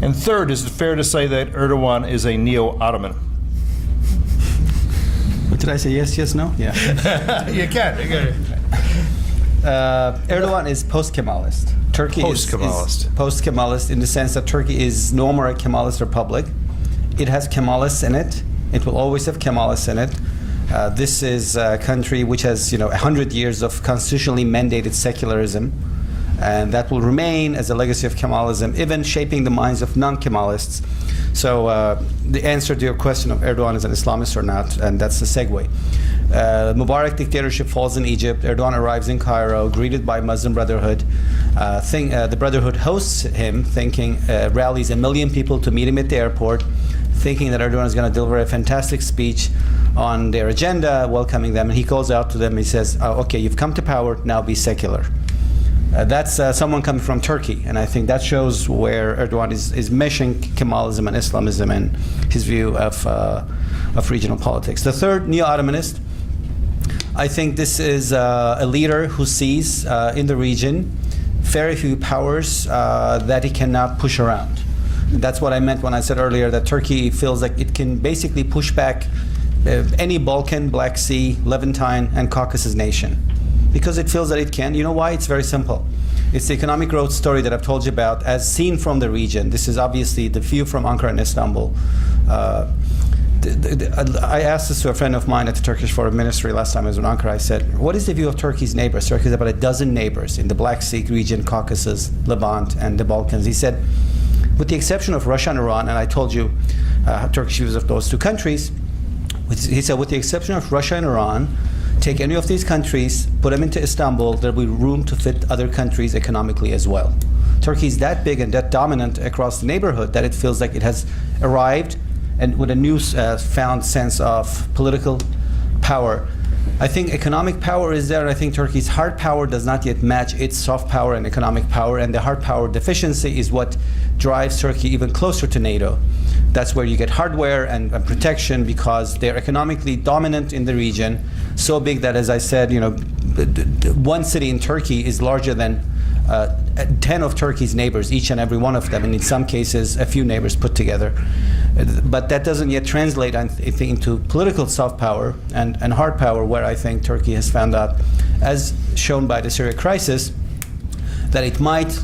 And third, is it fair to say that Erdogan is a neo-Ottoman? What did I say? Yes, yes, no? Yeah. You can. Erdogan is post-Kemalist. Turkey Post-Kemalist. is post-Kemalist in the sense that Turkey is no more a Kemalist republic. It has Kemalists in it. It will always have Kemalists in it. This is a country which has 100 years of constitutionally mandated secularism, and that will remain as a legacy of Kemalism, even shaping the minds of non-Kemalists. So the answer to your question of Erdogan is an Islamist or not, and that's the segue. Mubarak dictatorship falls in Egypt. Erdogan arrives in Cairo, greeted by Muslim Brotherhood. The Brotherhood hosts him, rallies 1 million people to meet him at the airport, thinking that Erdogan is going to deliver a fantastic speech on their agenda, welcoming them. And he calls out to them, he says, okay, you've come to power, now be secular. That's someone coming from Turkey, and I think that shows where Erdogan is meshing Kemalism and Islamism and his view of regional politics. The third, neo-Ottomanist. I think this is a leader who sees in the region very few powers that he cannot push around. That's what I meant when I said earlier that Turkey feels like it can basically push back any Balkan, Black Sea, Levantine, and Caucasus nation. Because it feels that it can. You know why? It's very simple. It's the economic growth story that I've told you about as seen from the region. This is obviously the view from Ankara and Istanbul. I asked this to a friend of mine at the Turkish Foreign Ministry last time I was in Ankara. I said, what is the view of Turkey's neighbors? Turkey has about a dozen neighbors in the Black Sea region, Caucasus, Levant, and the Balkans. He said, with the exception of Russia and Iran, and I told you Turkish views of those 2 countries, he said, with the exception of Russia and Iran, take any of these countries, put them into Istanbul, there'll be room to fit other countries economically as well. Turkey is that big and that dominant across the neighborhood that it feels like it has arrived and with a new found sense of political power. I think economic power is there, and I think Turkey's hard power does not yet match its soft power and economic power, and the hard power deficiency is what drives Turkey even closer to NATO. That's where you get hardware and protection because they're economically dominant in the region, so big that, as I said, one city in Turkey is larger than 10 of Turkey's neighbors, each and every one of them, and in some cases, a few neighbors put together. But that doesn't yet translate, I think, into political soft power and hard power, where I think Turkey has found out, as shown by the Syria crisis, that it might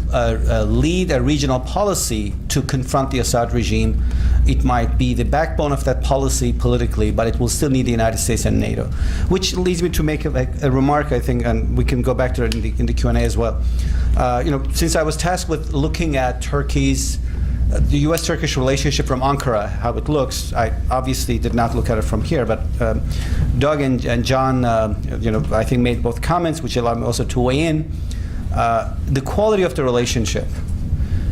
lead a regional policy to confront the Assad regime. It might be the backbone of that policy politically, but it will still need the United States and NATO. Which leads me to make a remark, I think, and we can go back to it in the Q&A as well. Since I was tasked with looking at the U.S.-Turkish relationship from Ankara, how it looks, I obviously did not look at it from here, but Doug and John, I think made both comments, which allowed me also to weigh in. The quality of the relationship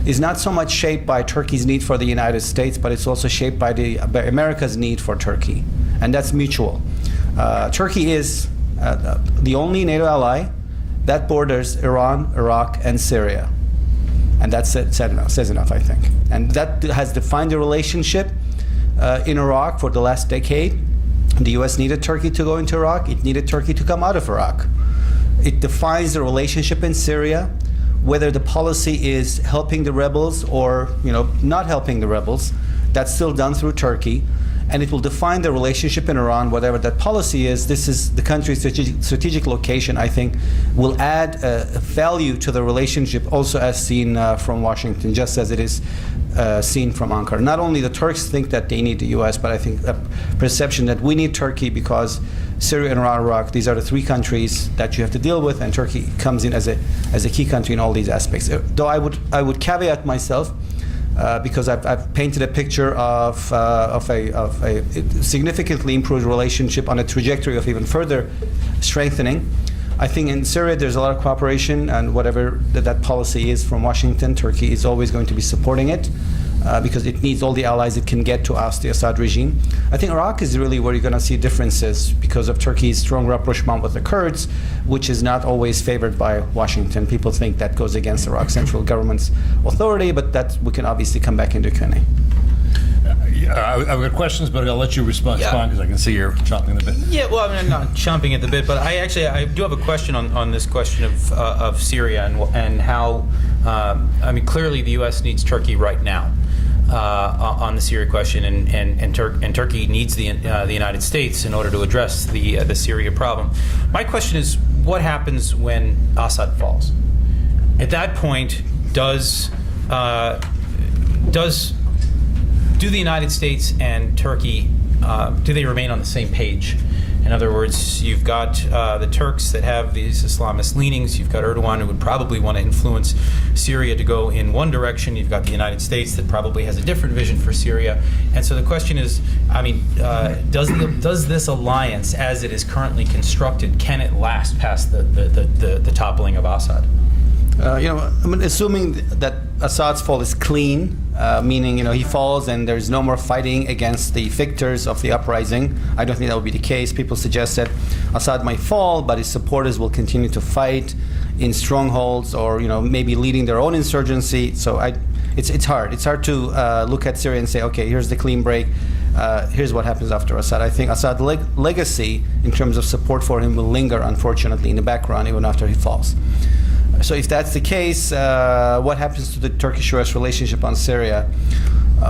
is not so much shaped by Turkey's need for the United States, but it's also shaped by America's need for Turkey, and that's mutual. Turkey is the only NATO ally that borders Iran, Iraq, and Syria, and that says enough, I think. And that has defined the relationship in Iraq for the last decade. The U.S. needed Turkey to go into Iraq. It needed Turkey to come out of Iraq. It defines the relationship in Syria, whether the policy is helping the rebels or not helping the rebels. That's still done through Turkey, and it will define the relationship in Iran, whatever that policy is. This is the country's strategic location, I think, will add value to the relationship, also as seen from Washington, just as it is seen from Ankara. Not only the Turks think that they need the U.S., but I think a perception that we need Turkey because Syria and Iraq, these are the 3 countries that you have to deal with, and Turkey comes in as a key country in all these aspects. Though I would caveat myself because I've painted a picture of a significantly improved relationship on a trajectory of even further strengthening. I think in Syria there's a lot of cooperation, and whatever that policy is from Washington, Turkey is always going to be supporting it. Because it needs all the allies it can get to oust the Assad regime. I think Iraq is really where you're going to see differences because of Turkey's strong rapprochement with the Kurds, which is not always favored by Washington. People think that goes against Iraq's central government's authority, but that we can obviously come back into Q&A. I've got questions, but I'll let you respond because I can see you're chomping the bit. Yeah, well, I mean, I'm not chomping at the bit, but I do have a question on this question of Syria and how, I mean, clearly the U.S. needs Turkey right now on the Syria question, and Turkey needs the United States in order to address the Syria problem. My question is, what happens when Assad falls? At that point, do the United States and Turkey, do they remain on the same page? In other words, you've got the Turks that have these Islamist leanings. You've got Erdogan, who would probably want to influence Syria to go in one direction. You've got the United States that probably has a different vision for Syria. And so the question is, I mean, does this alliance, as it is currently constructed, can it last past the toppling of Assad? I mean, assuming that Assad's fall is clean, meaning he falls and there's no more fighting against the victors of the uprising. I don't think that will be the case. People suggest that Assad might fall, but his supporters will continue to fight in strongholds, or maybe leading their own insurgency. So it's hard. It's hard to look at Syria and say, okay, here's the clean break. Here's what happens after Assad. I think Assad's legacy in terms of support for him will linger, unfortunately, in the background even after he falls. So if that's the case, what happens to the Turkish-US relationship on Syria?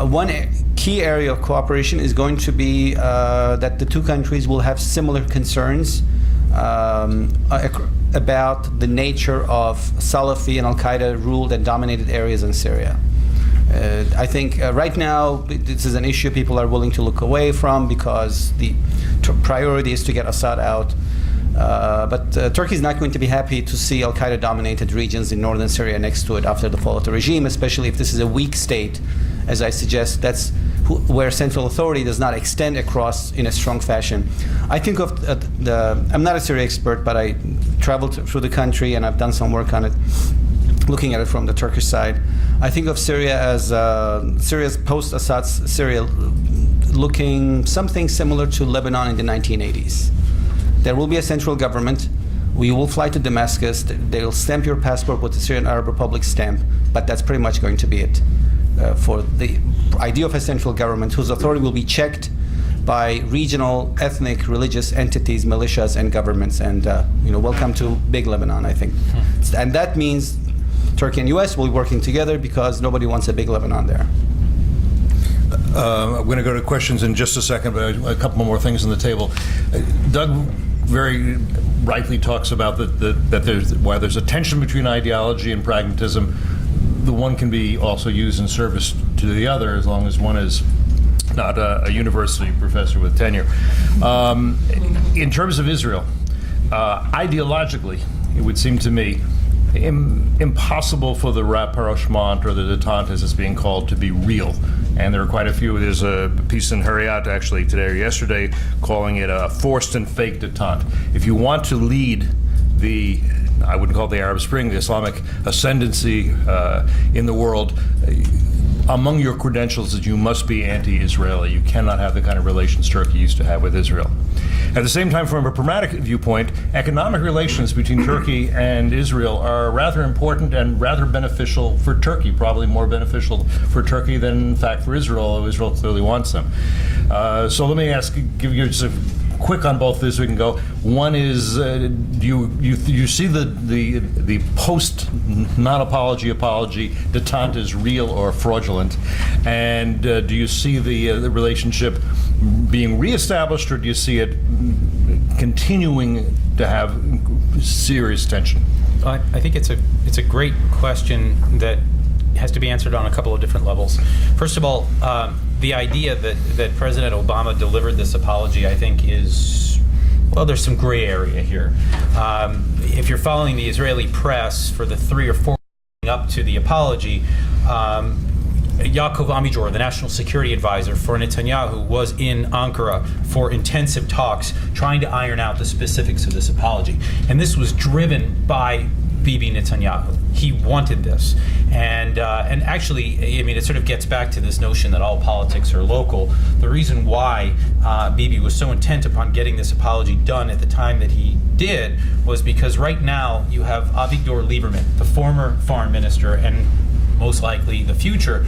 One key area of cooperation is going to be that the two countries will have similar concerns about the nature of Salafi and Al-Qaeda ruled and dominated areas in Syria. I think right now this is an issue people are willing to look away from because the priority is to get Assad out. But Turkey is not going to be happy to see Al-Qaeda-dominated regions in northern Syria next to it after the fall of the regime, especially if this is a weak state. As I suggest, that's where central authority does not extend across in a strong fashion. I think of I'm not a Syria expert, but I traveled through the country and I've done some work on it, looking at it from the Turkish side. I think of Syria as Syria's post-Assad Syria looking something similar to Lebanon in the 1980s. There will be a central government. We will fly to Damascus. They will stamp your passport with the Syrian Arab Republic stamp, but that's pretty much going to be it. For the idea of a central government whose authority will be checked by regional, ethnic, religious entities, militias, and governments. And welcome to Big Lebanon, I think. And that means Turkey and U.S. will be working together because nobody wants a big Lebanon there. I'm going to go to questions in just a second, but a couple more things on the table. Doug very rightly talks about that while there's a tension between ideology and pragmatism, the one can be also used in service to the other as long as one is not a university professor with tenure. In terms of Israel, ideologically, it would seem to me impossible for the rapprochement or the détente, as it's being called, to be real. And there are quite a few. There's a piece in Hurriyat actually today or yesterday calling it a forced and fake détente. If you want to lead I wouldn't call it the Arab Spring, the Islamic ascendancy in the world, among your credentials is you must be anti-Israeli. You cannot have the kind of relations Turkey used to have with Israel. At the same time, from a pragmatic viewpoint, economic relations between Turkey and Israel are rather important and rather beneficial for Turkey, probably more beneficial for Turkey than, in fact, for Israel, although Israel clearly wants them. So let me give you just a quick on both this we can go. One is, do you see the post non-apology apology détente as real or fraudulent, and do you see the relationship being reestablished, or do you see it continuing to have serious tension? I think it's a great question that has to be answered on a couple of different levels. First of all, the idea that President Obama delivered this apology, I think, is, well, there's some gray area here. If you're following the Israeli press for the 3 or 4 up to the apology, Yaakov Amidjor, the national security advisor for Netanyahu, was in Ankara for intensive talks trying to iron out the specifics of this apology. And this was driven by Bibi Netanyahu. He wanted this. And actually, I mean, it sort of gets back to this notion that all politics are local. The reason why Bibi was so intent upon getting this apology done at the time that he did was because right now you have Avigdor Lieberman, the former foreign minister and most likely the future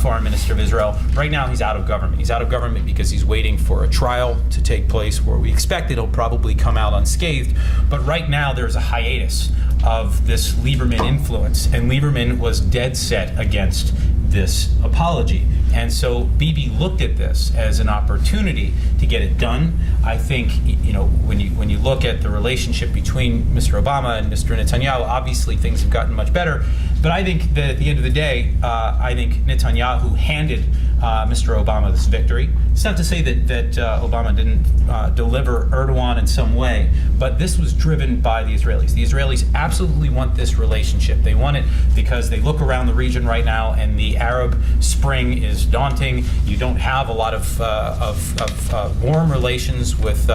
foreign minister of Israel. Right now he's out of government. He's out of government because he's waiting for a trial to take place where we expect it'll probably come out unscathed. But right now there's a hiatus of this Lieberman influence, and Lieberman was dead set against this apology. And so Bibi looked at this as an opportunity to get it done. I think, you know, when you look at the relationship between Mr. Obama and Mr. Netanyahu, obviously things have gotten much better. But I think that at the end of the day, I think Netanyahu handed Mr. Obama this victory. It's not to say that Obama didn't deliver Erdogan in some way, but this was driven by the Israelis. The Israelis absolutely want this relationship. They want it because they look around the region right now, and the Arab Spring is daunting. You don't have a lot of warm relations with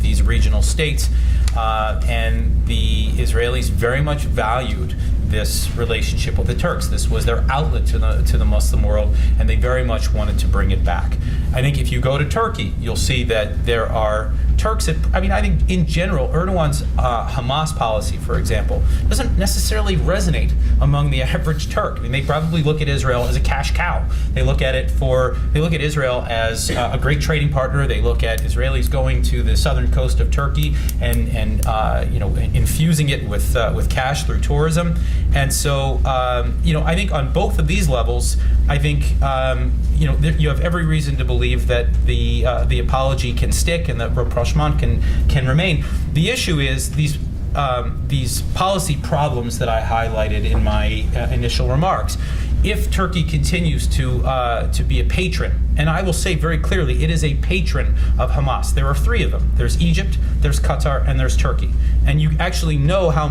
these regional states, and the Israelis very much valued this relationship with the Turks. This was their outlet to the Muslim world, and they very much wanted to bring it back. I think if you go to Turkey, you'll see that there are Turks that, I mean, I think in general, Erdogan's Hamas policy, for example, doesn't necessarily resonate among the average Turk. I mean, they probably look at Israel as a cash cow. They look at Israel as a great trading partner. They look at Israelis going to the southern coast of Turkey and infusing it with cash through tourism. And so, I think on both of these levels, I think you have every reason to believe that the apology can stick and that rapprochement can remain. The issue is these policy problems that I highlighted in my initial remarks. If Turkey continues to be a patron, and I will say very clearly, it is a patron of Hamas. There are three of them. There's Egypt, there's Qatar, and there's Turkey. And you actually know how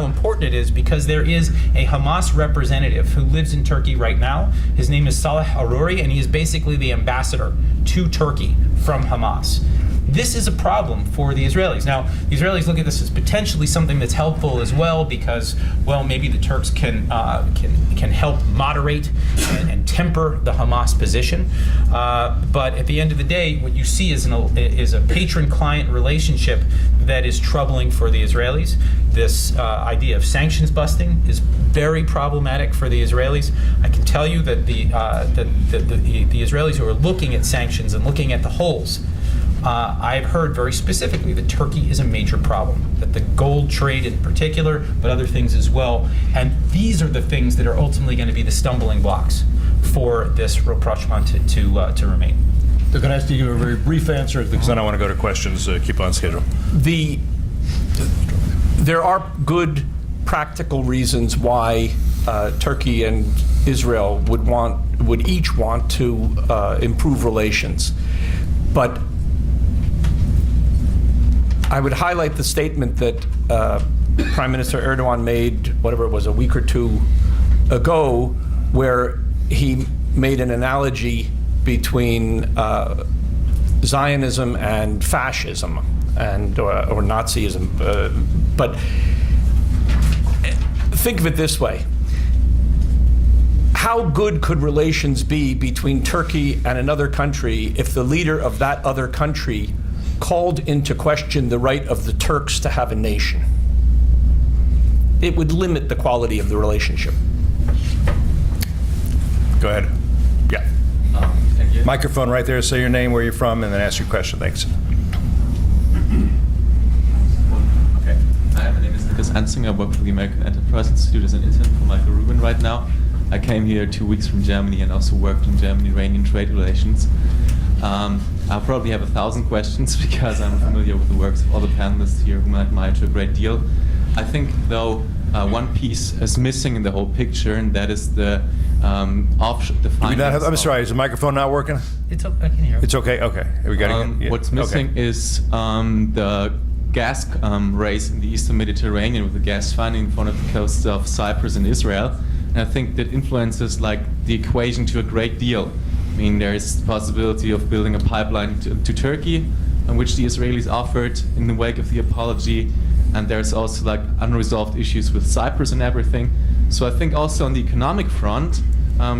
important it is because there is a Hamas representative who lives in Turkey right now. His name is Saleh Aruri, and he is basically the ambassador to Turkey from Hamas. This is a problem for the Israelis. Now, the Israelis look at this as potentially something that's helpful as well because, well, maybe the Turks can help moderate and temper the Hamas position. But at the end of the day, what you see is a patron-client relationship that is troubling for the Israelis. This idea of sanctions busting is very problematic for the Israelis. I can tell you that the Israelis who are looking at sanctions and looking at the holes, I've heard very specifically that Turkey is a major problem, that the gold trade in particular, but other things as well. And these are the things that are ultimately going to be the stumbling blocks for this rapprochement to remain. So can I ask you to give a very brief answer, because then I want to go to questions, keep on schedule. There are good practical reasons why Turkey and Israel would each want to improve relations. But I would highlight the statement that Prime Minister Erdogan made, whatever it was, a week or two ago, where he made an analogy between Zionism and fascism or Nazism. But think of it this way. How good could relations be between Turkey and another country if the leader of that other country called into question the right of the Turks to have a nation? It would limit the quality of the relationship. Go ahead. Yeah. Thank you. Microphone right there. Say your name, where you're from, and then ask your question. Thanks. Okay. Hi, my name is Schanzer. I work for the American Enterprise Institute as an intern for Michael Rubin right now. I came here 2 weeks from Germany and also worked in German-Iranian trade relations. I'll probably have 1,000 questions because I'm familiar with the works of other panelists here whom I admire a great deal. I think, though, one piece is missing in the whole picture, and that is the I'm sorry, is the microphone not working? I can hear it. It's okay? Okay. We got it. Yeah. What's missing is the gas race in the Eastern Mediterranean with the gas finding in front of the coasts of Cyprus and Israel, And I think that influences like the equation to a great deal. I mean, there's the possibility of building a pipeline to Turkey, on which the Israelis offered in the wake of the apology. And there's also like unresolved issues with Cyprus and everything. So I think also on the economic front,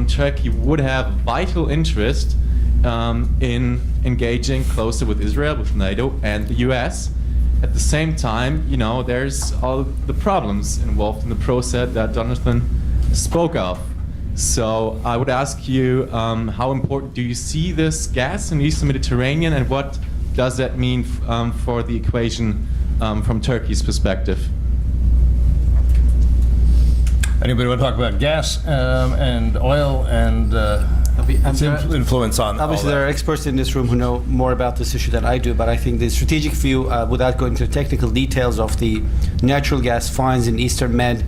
Turkey would have a vital interest in engaging closer with Israel, with NATO and the US. At the same time, you know, there's all the problems involved in the process that Jonathan spoke of. So I would ask you, how important do you see this gas in the Eastern Mediterranean, and what does that mean for the equation from Turkey's perspective? Anybody want to talk about gas and oil and its influence on all Obviously, there are that? experts in this room who know more about this issue than I do, but I think the strategic view, without going into technical details of the natural gas finds in Eastern Med,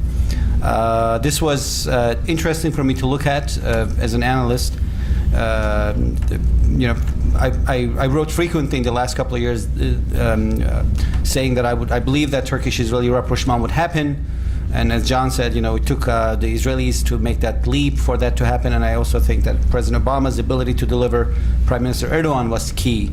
this was interesting for me to look at as an analyst. You know, I wrote frequently in the last couple of years saying that I believe that Turkish-Israeli rapprochement would happen. And as John said, you know, it took the Israelis to make that leap for that to happen. And I also think that President Obama's ability to deliver Prime Minister Erdogan was key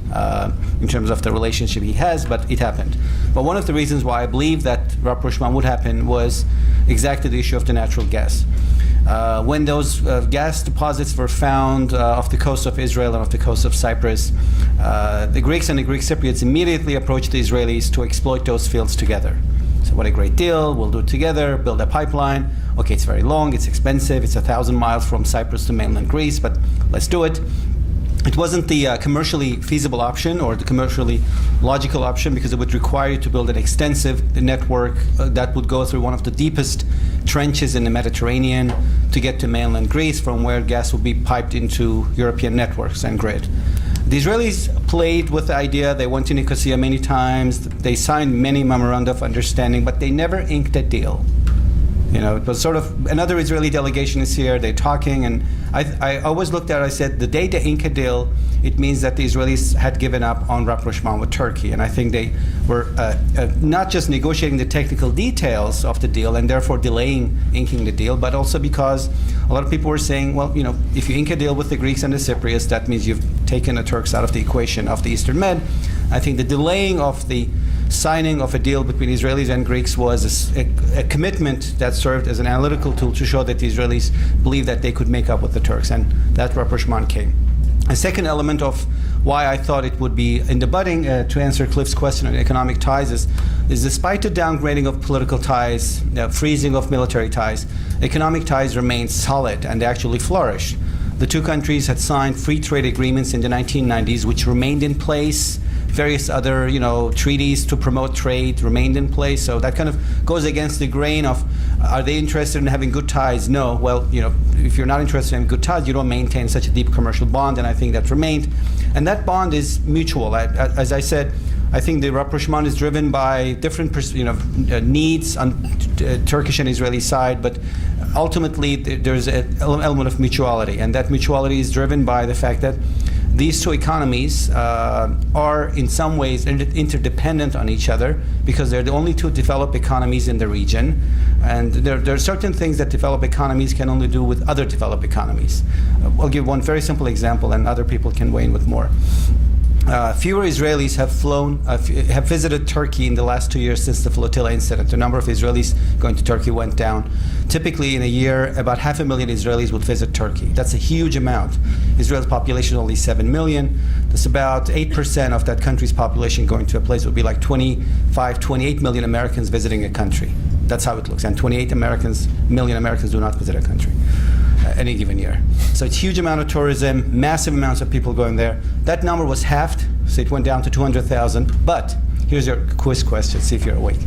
in terms of the relationship he has, but it happened. But one of the reasons why I believe that rapprochement would happen was exactly the issue of the natural gas. When those gas deposits were found off the coast of Israel and off the coast of Cyprus, the Greeks and the Greek Cypriots immediately approached the Israelis to exploit those fields together. So what a great deal, we'll do it together, build a pipeline. Okay, it's very long, it's expensive, it's 1,000 miles from Cyprus to mainland Greece, but let's do it. It wasn't the commercially feasible option or the commercially logical option, because it would require you to build an extensive network that would go through one of the deepest trenches in the Mediterranean to get to mainland Greece, from where gas would be piped into European networks and grid. The Israelis played with the idea. They went to Nicosia many times. They signed many memoranda of understanding, but they never inked a deal. You know, it was sort of another Israeli delegation is here. They're talking, and I always looked at it. I said, the day they ink a deal, it means that the Israelis had given up on rapprochement with Turkey, and I think they were not just negotiating the technical details of the deal and therefore delaying inking the deal, but also because a lot of people were saying, well, you know, if you ink a deal with the Greeks and the Cypriots, that means you've taken the Turks out of the equation of the Eastern Med. I think the delaying of the signing of a deal between Israelis and Greeks was a commitment that served as an analytical tool to show that the Israelis believed that they could make up with the Turks, and that rapprochement came. A second element of why I thought it would be in the budding, to answer Cliff's question on economic ties, is despite the downgrading of political ties, the freezing of military ties, economic ties remained solid and they actually flourished. The two countries had signed free trade agreements in the 1990s, which remained in place. Various other, you know, treaties to promote trade remained in place. So that kind of goes against the grain of, are they interested in having good ties? No. Well, you know, if you're not interested in good ties, you don't maintain such a deep commercial bond, and I think that remained. And that bond is mutual. As I said, I think the rapprochement is driven by different, needs on Turkish and Israeli side, but ultimately there's an element of mutuality, and that mutuality is driven by the fact that these two economies are in some ways interdependent on each other, because they're the only two developed economies in the region, and there are certain things that developed economies can only do with other developed economies. I'll give one very simple example, and other people can weigh in with more. Fewer Israelis have visited Turkey in the last 2 years since the flotilla incident. The number of Israelis going to Turkey went down. Typically in a year, about 500,000 Israelis would visit Turkey. That's a huge amount. Israel's population is only 7 million. That's about 8% of that country's population going to a place. It would be like 28 million Americans visiting a country. That's how it looks. And 28 million Americans do not visit a country any given year. So it's a huge amount of tourism, massive amounts of people going there. That number was halved, so it went down to 200,000. But here's your quiz question, see if you're awake.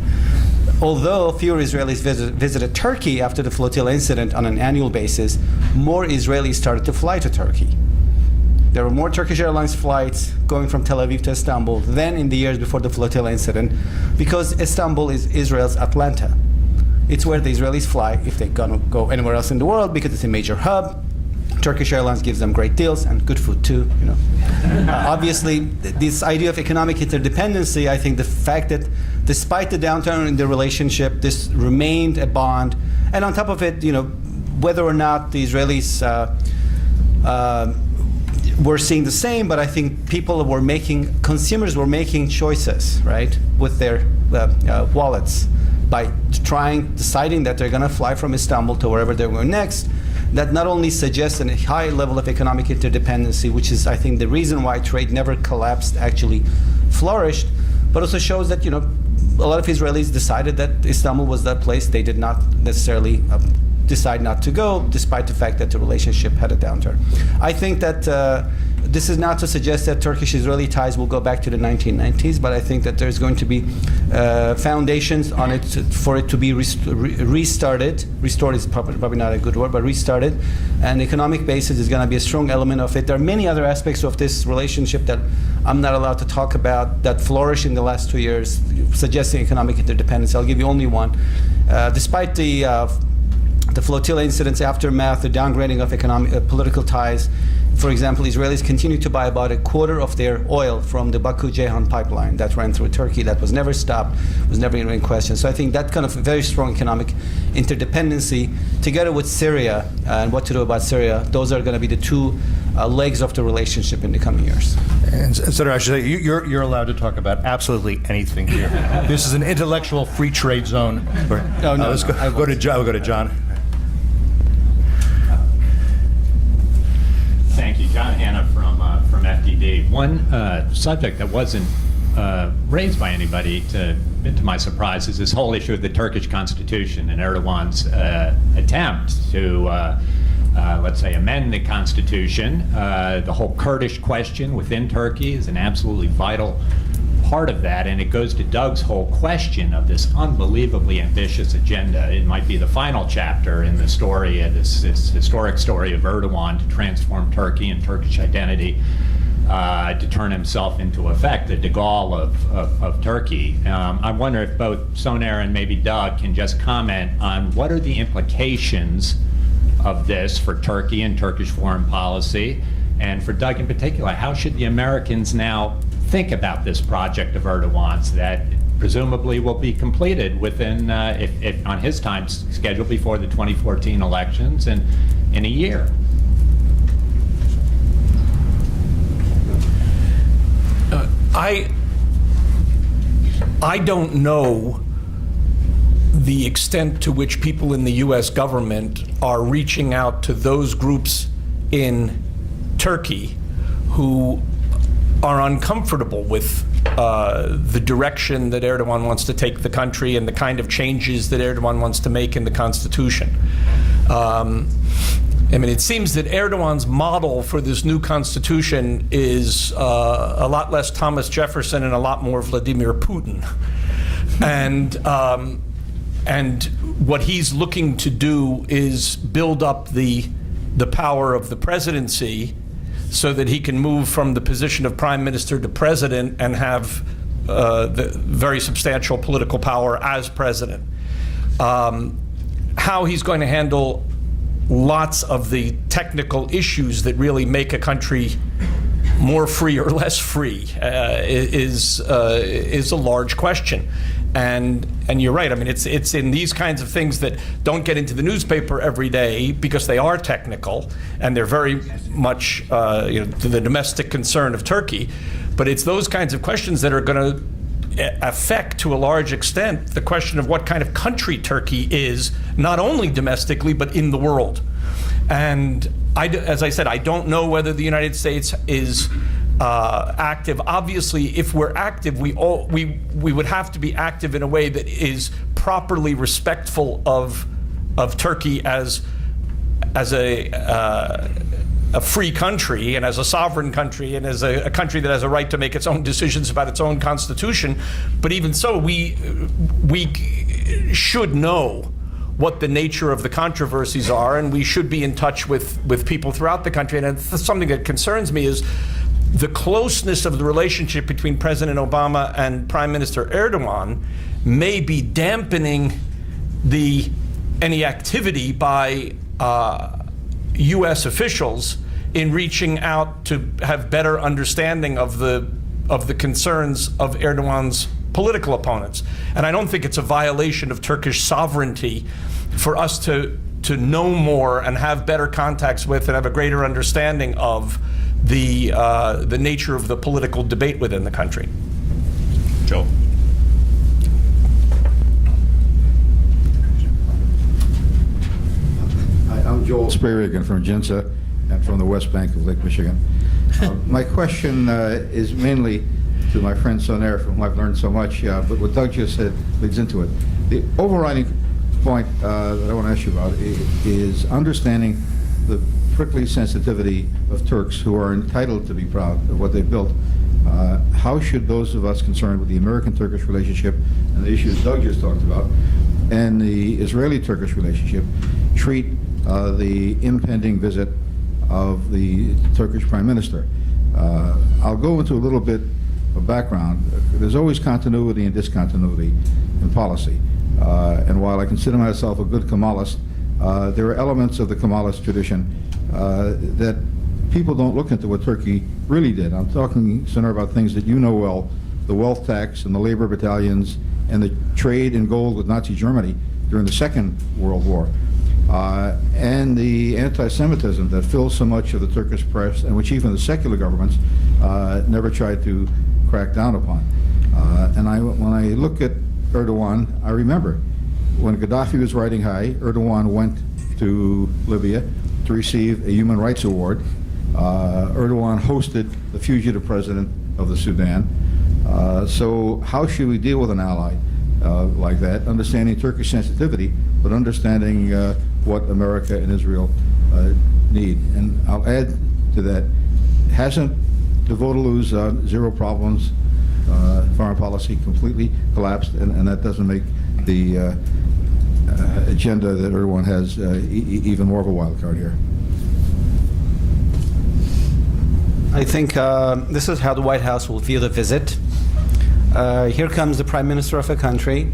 Although fewer Israelis visited Turkey after the flotilla incident on an annual basis, more Israelis started to fly to Turkey. There were more Turkish Airlines flights going from Tel Aviv to Istanbul than in the years before the flotilla incident, because Istanbul is Israel's Atlanta. It's where the Israelis fly if they're gonna go anywhere else in the world, because it's a major hub. Turkish Airlines gives them great deals and good food too, you know. Obviously, this idea of economic interdependency, I think the fact that despite the downturn in the relationship, this remained a bond. And on top of it, you know, whether or not the Israelis were seeing the same, but I think consumers were making choices, right, with their wallets by deciding that they're going to fly from Istanbul to wherever they're going next. That not only suggests a high level of economic interdependency, which is, I think, the reason why trade never collapsed, actually flourished, but also shows that, a lot of Israelis decided that Istanbul was that place. They did not necessarily decide not to go, despite the fact that the relationship had a downturn. I think that this is not to suggest that Turkish-Israeli ties will go back to the 1990s, but I think that there's going to be foundations on it for it to be restarted. Restored is probably not a good word, but restarted. And the economic basis is going to be a strong element of it. There are many other aspects of this relationship that I'm not allowed to talk about that flourished in the last 2 years, suggesting economic interdependence. I'll give you only one. Despite the flotilla incidents, aftermath, the downgrading of political ties. For example, Israelis continue to buy about a quarter of their oil from the Baku-Ceyhan pipeline that ran through Turkey. That was never stopped, was never in question. So I think that kind of very strong economic interdependency, together with Syria and what to do about Syria, those are going to be the two legs of the relationship in the coming years. And Senator, I should say, you're allowed to talk about absolutely anything here. This is an intellectual free trade zone. No, Let's go. I'll go to John. Thank you. John Hanna from FDD. One subject that wasn't raised by anybody, to my surprise, is this whole issue of the Turkish constitution and Erdogan's attempt to, let's say, amend the constitution. The whole Kurdish question within Turkey is an absolutely vital part of that, and it goes to Doug's whole question of this unbelievably ambitious agenda. It might be the final chapter in the story, this historic story of Erdogan to transform Turkey and Turkish identity, to turn himself into effect the de Gaulle of Turkey. I wonder if both Soner and maybe Doug can just comment on what are the implications of this for Turkey and Turkish foreign policy, and for Doug in particular, how should the Americans now think about this project of Erdogan's that presumably will be completed within, if on his time schedule, before the 2014 elections and in a year? I don't know the extent to which people in the U.S. government are reaching out to those groups in Turkey who are uncomfortable with the direction that Erdogan wants to take the country and the kind of changes that Erdogan wants to make in the constitution. It seems that Erdogan's model for this new constitution is a lot less Thomas Jefferson and a lot more Vladimir Putin. And what he's looking to do is build up the power of the presidency so that he can move from the position of prime minister to president and have the very substantial political power as president. How he's going to handle lots of the technical issues that really make a country more free or less free is a large question. And you're right. It's in these kinds of things that don't get into the newspaper every day because they are technical and they're very much to the domestic concern of Turkey. But it's those kinds of questions that are going to affect, to a large extent, the question of what kind of country Turkey is, not only domestically but in the world. And as I said, I don't know whether the United States is active. Obviously, if we're active, we would have to be active in a way that is properly respectful of Turkey as a free country and as a sovereign country and as a country that has a right to make its own decisions about its own constitution. But even so, we should know what the nature of the controversies are, and we should be in touch with people throughout the country. And something that concerns me is the closeness of the relationship between President Obama and Prime Minister Erdogan may be dampening any activity by U.S. officials in reaching out to have better understanding of the concerns of Erdogan's political opponents. And I don't think it's a violation of Turkish sovereignty for us to to know more and have better contacts with and have a greater understanding of the nature of the political debate within the country. Joe. I'm Joel Sprayrigan from Ginza and from the West Bank of Lake Michigan. My question is mainly to my friend Sonair, from whom I've learned so much, but what Doug just said leads into it. The overriding point that I want to ask you about is understanding the prickly sensitivity of Turks who are entitled to be proud of what they've built. How should those of us concerned with the American-Turkish relationship and the issues Doug just talked about, and the Israeli-Turkish relationship, treat the impending visit of the Turkish Prime Minister? I'll go into a little bit of background. There's always continuity and discontinuity in policy. And while I consider myself a good Kemalist, there are elements of the Kemalist tradition that people don't look into what Turkey really did. I'm talking, Senator, about things that you know well, the wealth tax and the labor battalions and the trade in gold with Nazi Germany during the Second World War. And the anti-Semitism that fills so much of the Turkish press, and which even the secular governments never tried to crack down upon. And when I look at Erdogan, I remember when Gaddafi was riding high, Erdogan went to Libya to receive a Human Rights Award. Erdogan hosted the fugitive president of the Sudan. So how should we deal with an ally like that, understanding Turkish sensitivity, but understanding what America and Israel need? And I'll add to that, hasn't the Vodaloo's zero problems foreign policy completely collapsed, and that doesn't make the agenda that Erdogan has even more of a wild card here? I think this is how the White House will view the visit. Here comes the Prime Minister of a country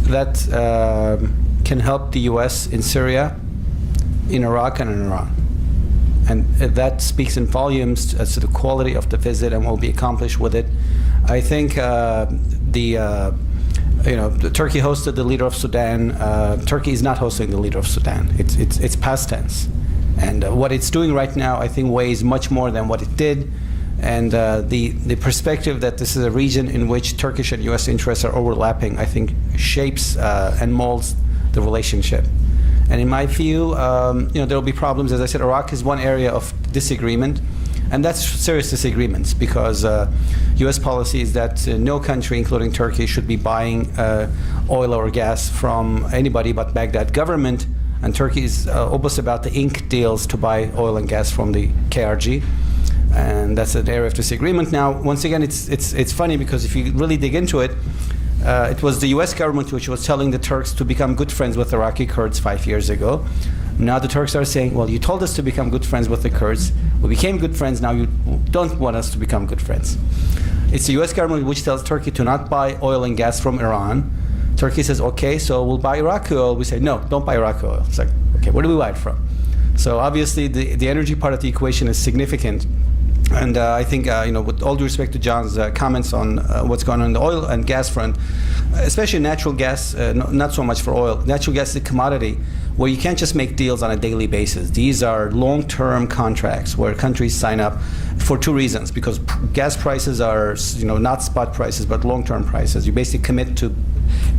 that can help the U.S. in Syria, in Iraq, and in Iran. And that speaks in volumes as to the quality of the visit and what will be accomplished with it. I think the Turkey hosted the leader of Sudan. Turkey is not hosting the leader of Sudan. It's past tense. And what it's doing right now, I think, weighs much more than what it did. And the perspective that this is a region in which Turkish and U.S. interests are overlapping, I think, shapes and molds the relationship. And in my view, there will be problems. As I said, Iraq is one area of disagreement, and that's serious disagreements, because U.S. policy is that no country, including Turkey, should be buying oil or gas from anybody but Baghdad government. And Turkey is almost about to ink deals to buy oil and gas from the KRG. And that's an area of disagreement. Now, once again, it's funny, because if you really dig into it, it was the U.S. government which was telling the Turks to become good friends with Iraqi Kurds 5 years ago. Now the Turks are saying, well, you told us to become good friends with the Kurds. We became good friends. Now you don't want us to become good friends. It's the U.S. government which tells Turkey to not buy oil and gas from Iran. Turkey says, okay, so we'll buy Iraqi oil. We say, no, don't buy Iraqi oil. It's like, okay, where do we buy it from? So obviously the energy part of the equation is significant. And I think, with all due respect to John's comments on what's going on in the oil and gas front, especially natural gas, not so much for oil. Natural gas is a commodity where you can't just make deals on a daily basis. These are long-term contracts where countries sign up for two reasons. Because gas prices are, not spot prices, but long-term prices. You basically commit to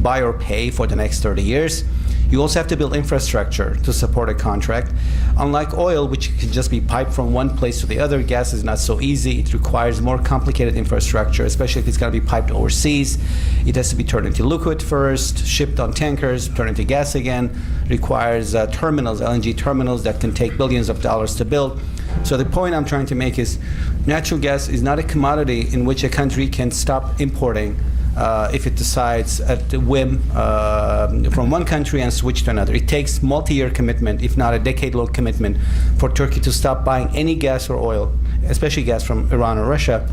buy or pay for the next 30 years. You also have to build infrastructure to support a contract. Unlike oil, which can just be piped from one place to the other, gas is not so easy. It requires more complicated infrastructure, especially if it's going to be piped overseas. It has to be turned into liquid first, shipped on tankers, turned into gas again. Requires terminals, LNG terminals that can take billions of dollars to build. So the point I'm trying to make is natural gas is not a commodity in which a country can stop importing if it decides at the whim from one country and switch to another. It takes multi-year commitment, if not a decade-long commitment, for Turkey to stop buying any gas or oil, especially gas from Iran or Russia,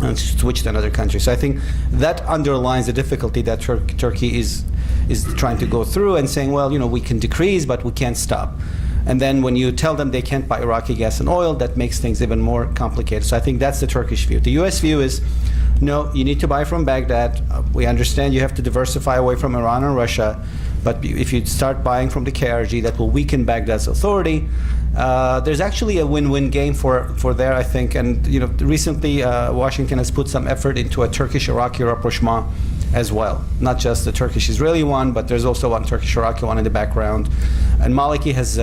and switch to another country. So I think that underlines the difficulty that Turkey is trying to go through, and saying, well, we can decrease, but we can't stop. And then when you tell them they can't buy Iraqi gas and oil, that makes things even more complicated. So I think that's the Turkish view. The U.S. view is, no, you need to buy from Baghdad. We understand you have to diversify away from Iran and Russia, But if you start buying from the KRG, that will weaken Baghdad's authority. There's actually a win-win game for there, I think. And recently Washington has put some effort into a Turkish-Iraqi rapprochement as well. Not just the Turkish-Israeli one, but there's also one Turkish-Iraqi one in the background. And Maliki has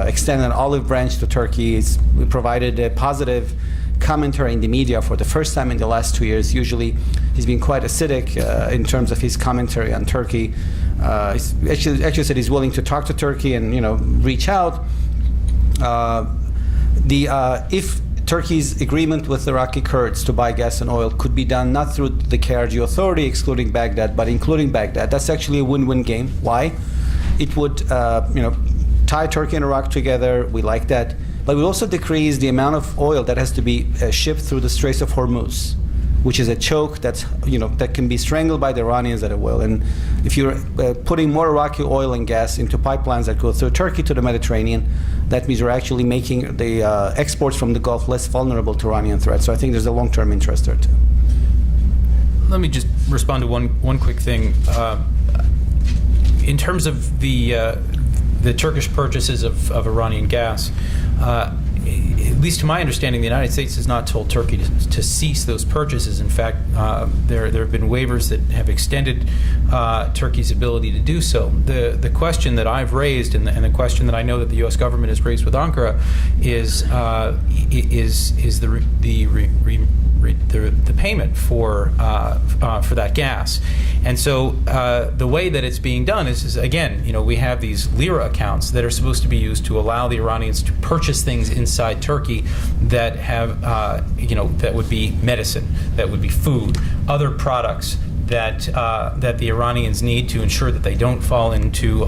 extended an olive branch to Turkey. He's provided a positive commentary in the media for the first time in the last 2 years. Usually he's been quite acidic in terms of his commentary on Turkey. He's actually said he's willing to talk to Turkey and reach out. If Turkey's agreement with Iraqi Kurds to buy gas and oil could be done not through the KRG authority excluding Baghdad, but including Baghdad, that's actually a win-win game. Why? It would tie Turkey and Iraq together. We like that. But we also decrease the amount of oil that has to be shipped through the Straits of Hormuz, which is a choke that's that can be strangled by the Iranians at a will. And if you're putting more Iraqi oil and gas into pipelines that go through Turkey to the Mediterranean, that means you're actually making the exports from the Gulf less vulnerable to Iranian threats. So I think there's a long-term interest there too. Let me just respond to one quick thing. In terms of the Turkish purchases of Iranian gas, at least to my understanding, the United States has not told Turkey to cease those purchases. In fact, there have been waivers that have extended Turkey's ability to do so. The question that I've raised and the question that I know that the U.S. government has raised with Ankara is the payment for that gas. And so the way that it's being done is again, we have these lira accounts that are supposed to be used to allow the Iranians to purchase things inside Turkey that have, that would be medicine, that would be food, other products that the Iranians need to ensure that they don't fall into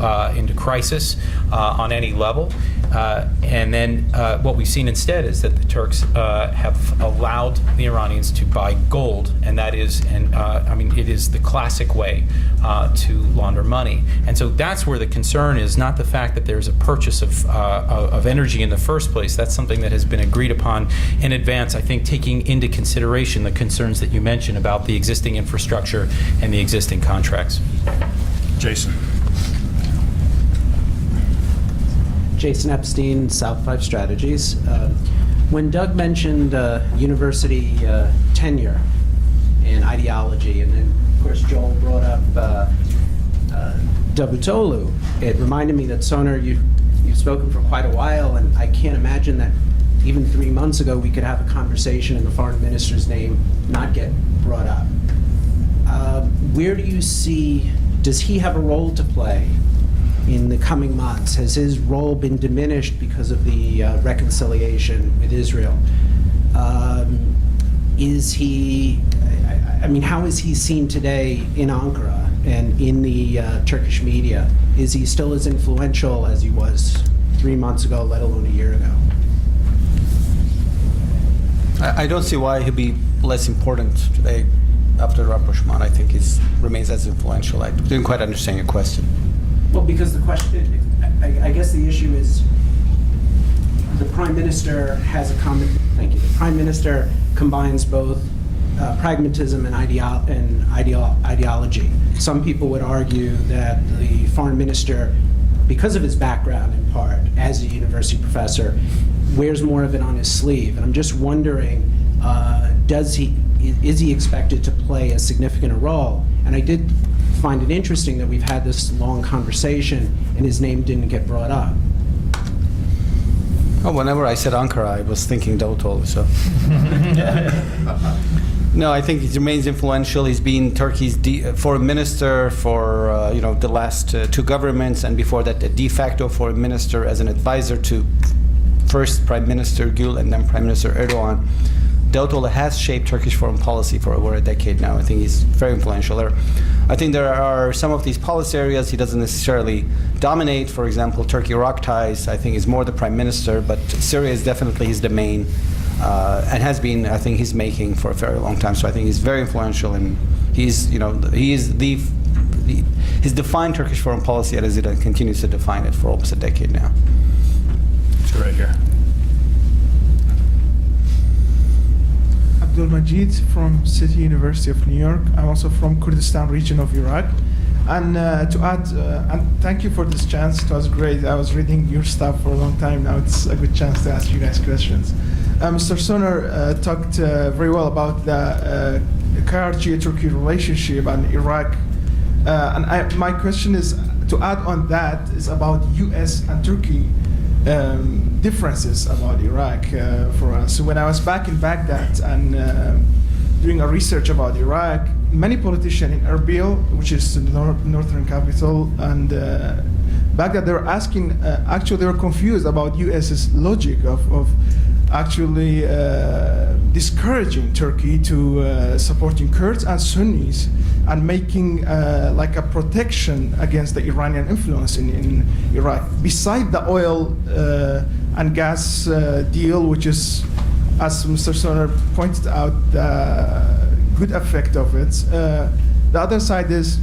crisis on any level. And then what we've seen instead is that the Turks have allowed the Iranians to buy gold, and that is, it is the classic way to launder money. And so that's where the concern is, not the fact that there's a purchase of energy in the first place. That's something that has been agreed upon in advance, I think, taking into consideration the concerns that you mentioned about the existing infrastructure and the existing contracts. Jason. Jason Epstein, South 5 Strategies. When Doug mentioned university tenure and ideology, and then of course Joel brought up Davutoglu, it reminded me that Soner, you've spoken for quite a while, and I can't imagine that even 3 months ago we could have a conversation and the foreign minister's name not get brought up. Where do you see, does he have a role to play in the coming months? Has his role been diminished because of the reconciliation with Israel? Is he, how is he seen today in Ankara and in the Turkish media? Is he still as influential as he was 3 months ago, let alone a year ago? I don't see why he'd be less important today after rapprochement. I think he remains as influential. I didn't quite understand your question. Well, because the question, I guess the issue is the Prime Minister has a comment. Thank you. The Prime Minister combines both pragmatism and ideology. Some people would argue that the Foreign Minister, because of his background in part as a university professor, wears more of it on his sleeve. And I'm just wondering, is he expected to play a significant role? And I did find it interesting that we've had this long conversation and his name didn't get brought up. Oh, whenever I said Ankara, I was thinking Davutoglu. So, no, I think he remains influential. He's been Turkey's foreign minister for the last two governments, and before that, a de facto foreign minister as an advisor to first Prime Minister Gül and then Prime Minister Erdogan. Davutoglu has shaped Turkish foreign policy for over a decade now. I think he's very influential there. I think there are some of these policy areas he doesn't necessarily dominate. For example, Turkey-Iraq ties, I think, is more the Prime Minister, but Syria is definitely his domain, and has been, I think, his making for a very long time. So I think he's very influential, and he's defined Turkish foreign policy as it continues to define it for almost a decade now. It's right here. Abdul Majid from City University of New York. I'm also from Kurdistan region of Iraq. And to add, and thank you for this chance. It was great. I was reading your stuff for a long time now. It's a good chance to ask you guys questions. Mr. Soner talked very well about the KRG-Turkey relationship and Iraq. My question is, to add on that, is about U.S. and Turkey differences about Iraq for us. So when I was back in Baghdad and doing a research about Iraq, many politicians in Erbil, which is the northern capital, and Baghdad, they were asking, actually they were confused about US's logic of actually discouraging Turkey to supporting Kurds and Sunnis and making like a protection against the Iranian influence in Iraq. Beside the oil and gas deal, which is, as Mr. Soner pointed out, the good effect of it, the other side is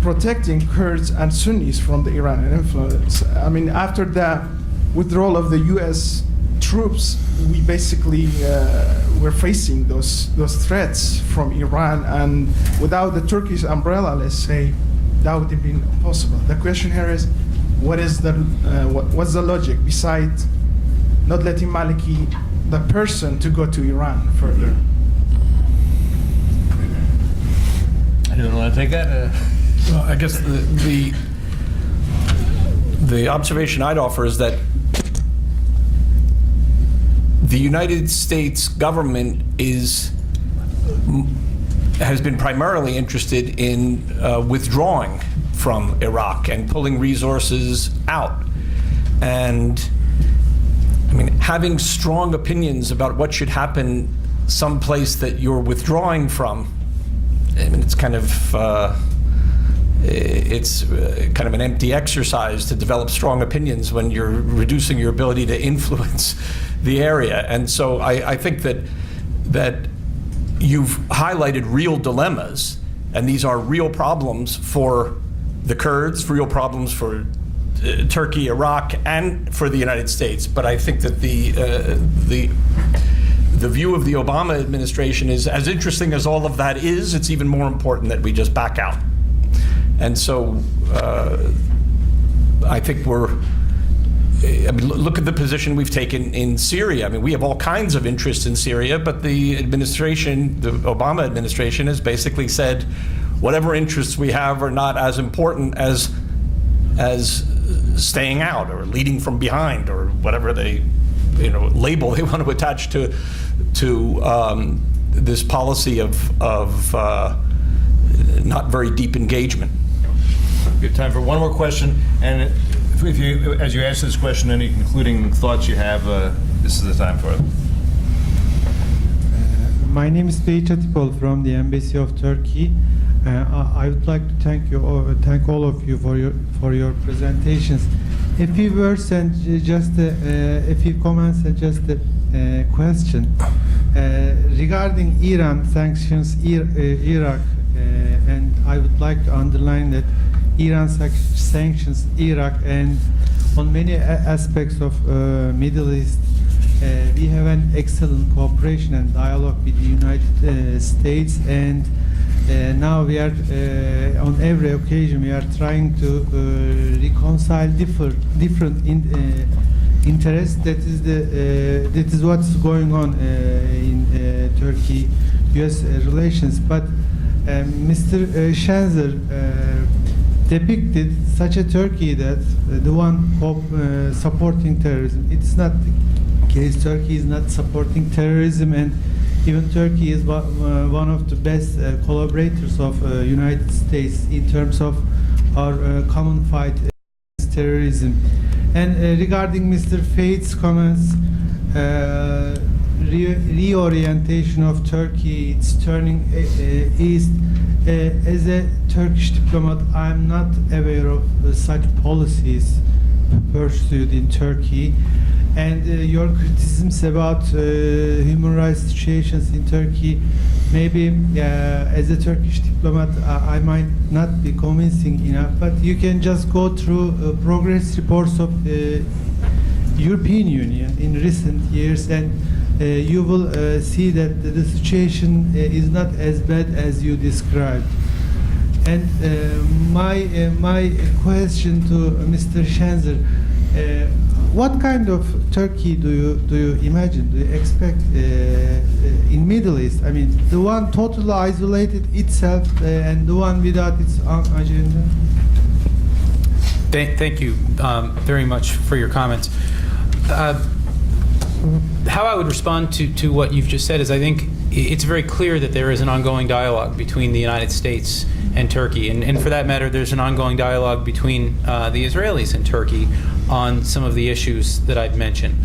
protecting Kurds and Sunnis from the Iranian influence. I mean, after the withdrawal of the U.S. troops, we basically were facing those threats from Iran, and without the Turkish umbrella, let's say, that would have been impossible. The question here is, what's the logic besides not letting Maliki, the person, to go to Iran further? Anyone want to take that? Well, I guess the observation I'd offer is that the United States government has been primarily interested in withdrawing from Iraq and pulling resources out. And I mean, having strong opinions about what should happen someplace that you're withdrawing from, I mean, it's kind of an empty exercise to develop strong opinions when you're reducing your ability to influence the area. And so I think that you've highlighted real dilemmas, and these are real problems for the Kurds, real problems for Turkey, Iraq, and for the United States. But I think that the view of the Obama administration is, as interesting as all of that is, it's even more important that we just back out. And so I think look at the position we've taken in Syria. I mean, we have all kinds of interest in Syria, but the Obama administration has basically said, whatever interests we have are not as important as staying out or leading from behind or whatever label they want to attach to this policy of not very deep engagement. We have time for one more question, and if you, as you answer this question, any concluding thoughts you have, this is the time for it. My name is Feith from the Embassy of Turkey. I would like to thank all of you for your presentations. A few words and just a few comments and just a question regarding Iran sanctions Iraq, and I would like to underline that Iran sanctions Iraq, and on many aspects of Middle East, we have an excellent cooperation and dialogue with the United States, and now we are on every occasion we are trying to reconcile different interests. That is what's going on in Turkey-U.S. relations. But Mr. Schanzer depicted such a Turkey that the one supporting terrorism. It's not the case. Turkey is not supporting terrorism, and even Turkey is one of the best collaborators of United States in terms of our common fight against terrorism. And regarding Mr. Feith's comments, reorientation of Turkey, it's turning east. As a Turkish diplomat, I'm not aware of such policies pursued in Turkey. And your criticisms about human rights situations in Turkey, maybe as a Turkish diplomat, I might not be convincing enough, but you can just go through progress reports of European Union in recent years, and you will see that the situation is not as bad as you described. And my question to Mr. Schanzer, what kind of Turkey do you imagine, do you expect in Middle East? I mean, the one totally isolated itself and the one without its own agenda? Thank you very much for your comments. How I would respond to what you've just said is I think it's very clear that there is an ongoing dialogue between the United States and Turkey. And for that matter, there's an ongoing dialogue between the Israelis and Turkey on some of the issues that I've mentioned.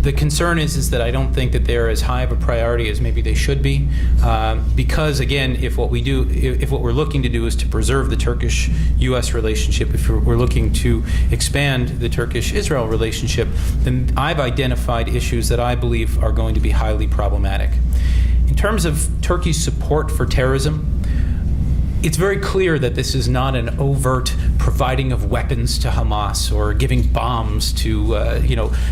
The concern is that I don't think that they're as high of a priority as maybe they should be, because again, if what we're looking to do is to preserve the Turkish-U.S. relationship, if we're looking to expand the Turkish-Israel relationship, then I've identified issues that I believe are going to be highly problematic. In terms of Turkey's support for terrorism, it's very clear that this is not an overt providing of weapons to Hamas or giving bombs to,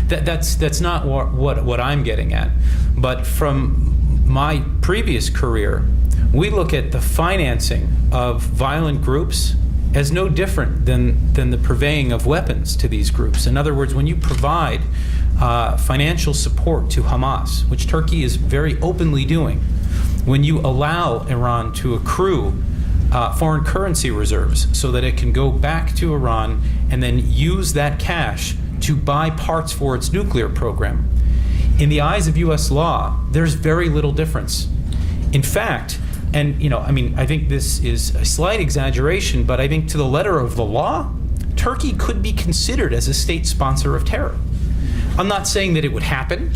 that's not what I'm getting at. But from my previous career, we look at the financing of violent groups as no different than the purveying of weapons to these groups. In other words, when you provide financial support to Hamas, which Turkey is very openly doing, when you allow Iran to accrue foreign currency reserves so that it can go back to Iran and then use that cash to buy parts for its nuclear program. In the eyes of U.S. law, there's very little difference. In fact, and I think this is a slight exaggeration, but I think to the letter of the law, Turkey could be considered as a state sponsor of terror. I'm not saying that it would happen.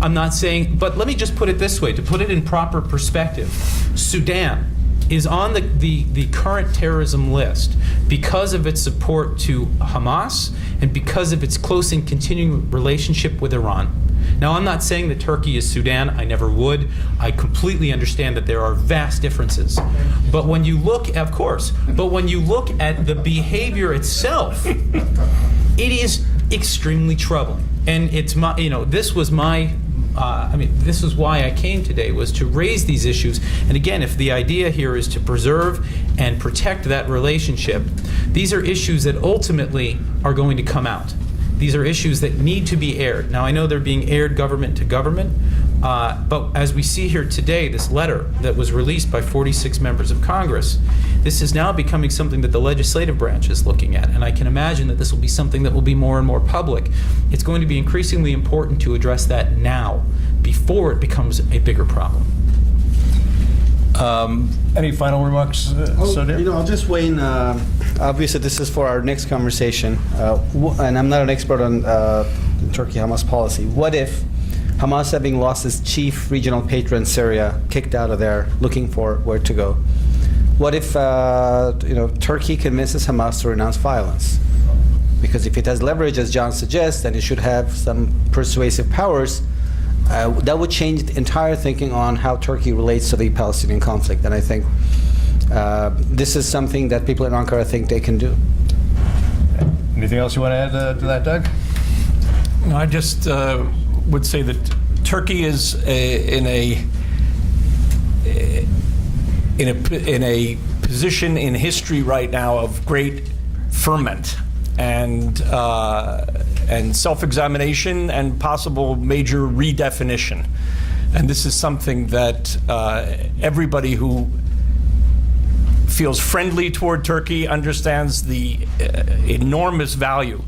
I'm not saying, but let me just put it this way, to put it in proper perspective. Sudan is on the current terrorism list because of its support to Hamas and because of its close and continuing relationship with Iran. Now, I'm not saying that Turkey is Sudan. I never would. I completely understand that there are vast differences. But when you look, of course, but when you look at the behavior itself, it is extremely troubling. And it's my, this was my, this is why I came today, was to raise these issues. And again, if the idea here is to preserve and protect that relationship, these are issues that ultimately are going to come out. These are issues that need to be aired. Now, I know they're being aired government to government, but as we see here today, this letter that was released by 46 members of Congress, this is now becoming something that the legislative branch is looking at. And I can imagine that this will be something that will be more and more public. It's going to be increasingly important to address that now, before it becomes a bigger problem. Any final remarks, Sonia? I'll just weigh in. Obviously, this is for our next conversation, and I'm not an expert on Turkey-Hamas policy. What if Hamas, having lost its chief regional patron, Syria, kicked out of there, looking for where to go? What if Turkey convinces Hamas to renounce violence? Because if it has leverage, as John suggests, and it should have some persuasive powers, that would change the entire thinking on how Turkey relates to the Palestinian conflict. And I think this is something that people in Ankara think they can do. Anything else you want to add to that, Doug? I just would say that Turkey is in a position in history right now of great ferment and self-examination and possible major redefinition. And this is something that everybody who feels friendly toward Turkey understands the enormous value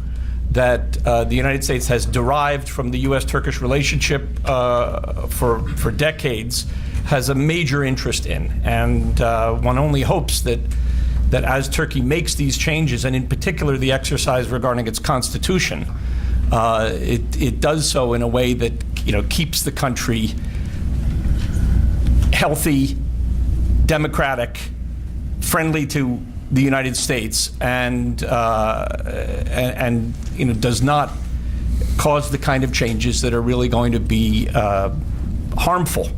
that the United States has derived from the U.S.-Turkish relationship for decades, has a major interest in. And one only hopes that as Turkey makes these changes, and in particular the exercise regarding its constitution, it does so in a way that keeps the country healthy, democratic, friendly to the United States, and does not cause the kind of changes that are really going to be harmful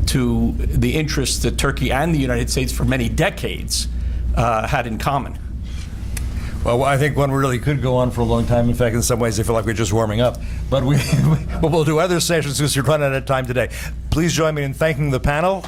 to the interests that Turkey and the United States for many decades had in common. Well, I think one really could go on for a long time. In fact, in some ways, I feel like we're just warming up. But we'll do other sessions because we're running out of time today. Please join me in thanking the panel.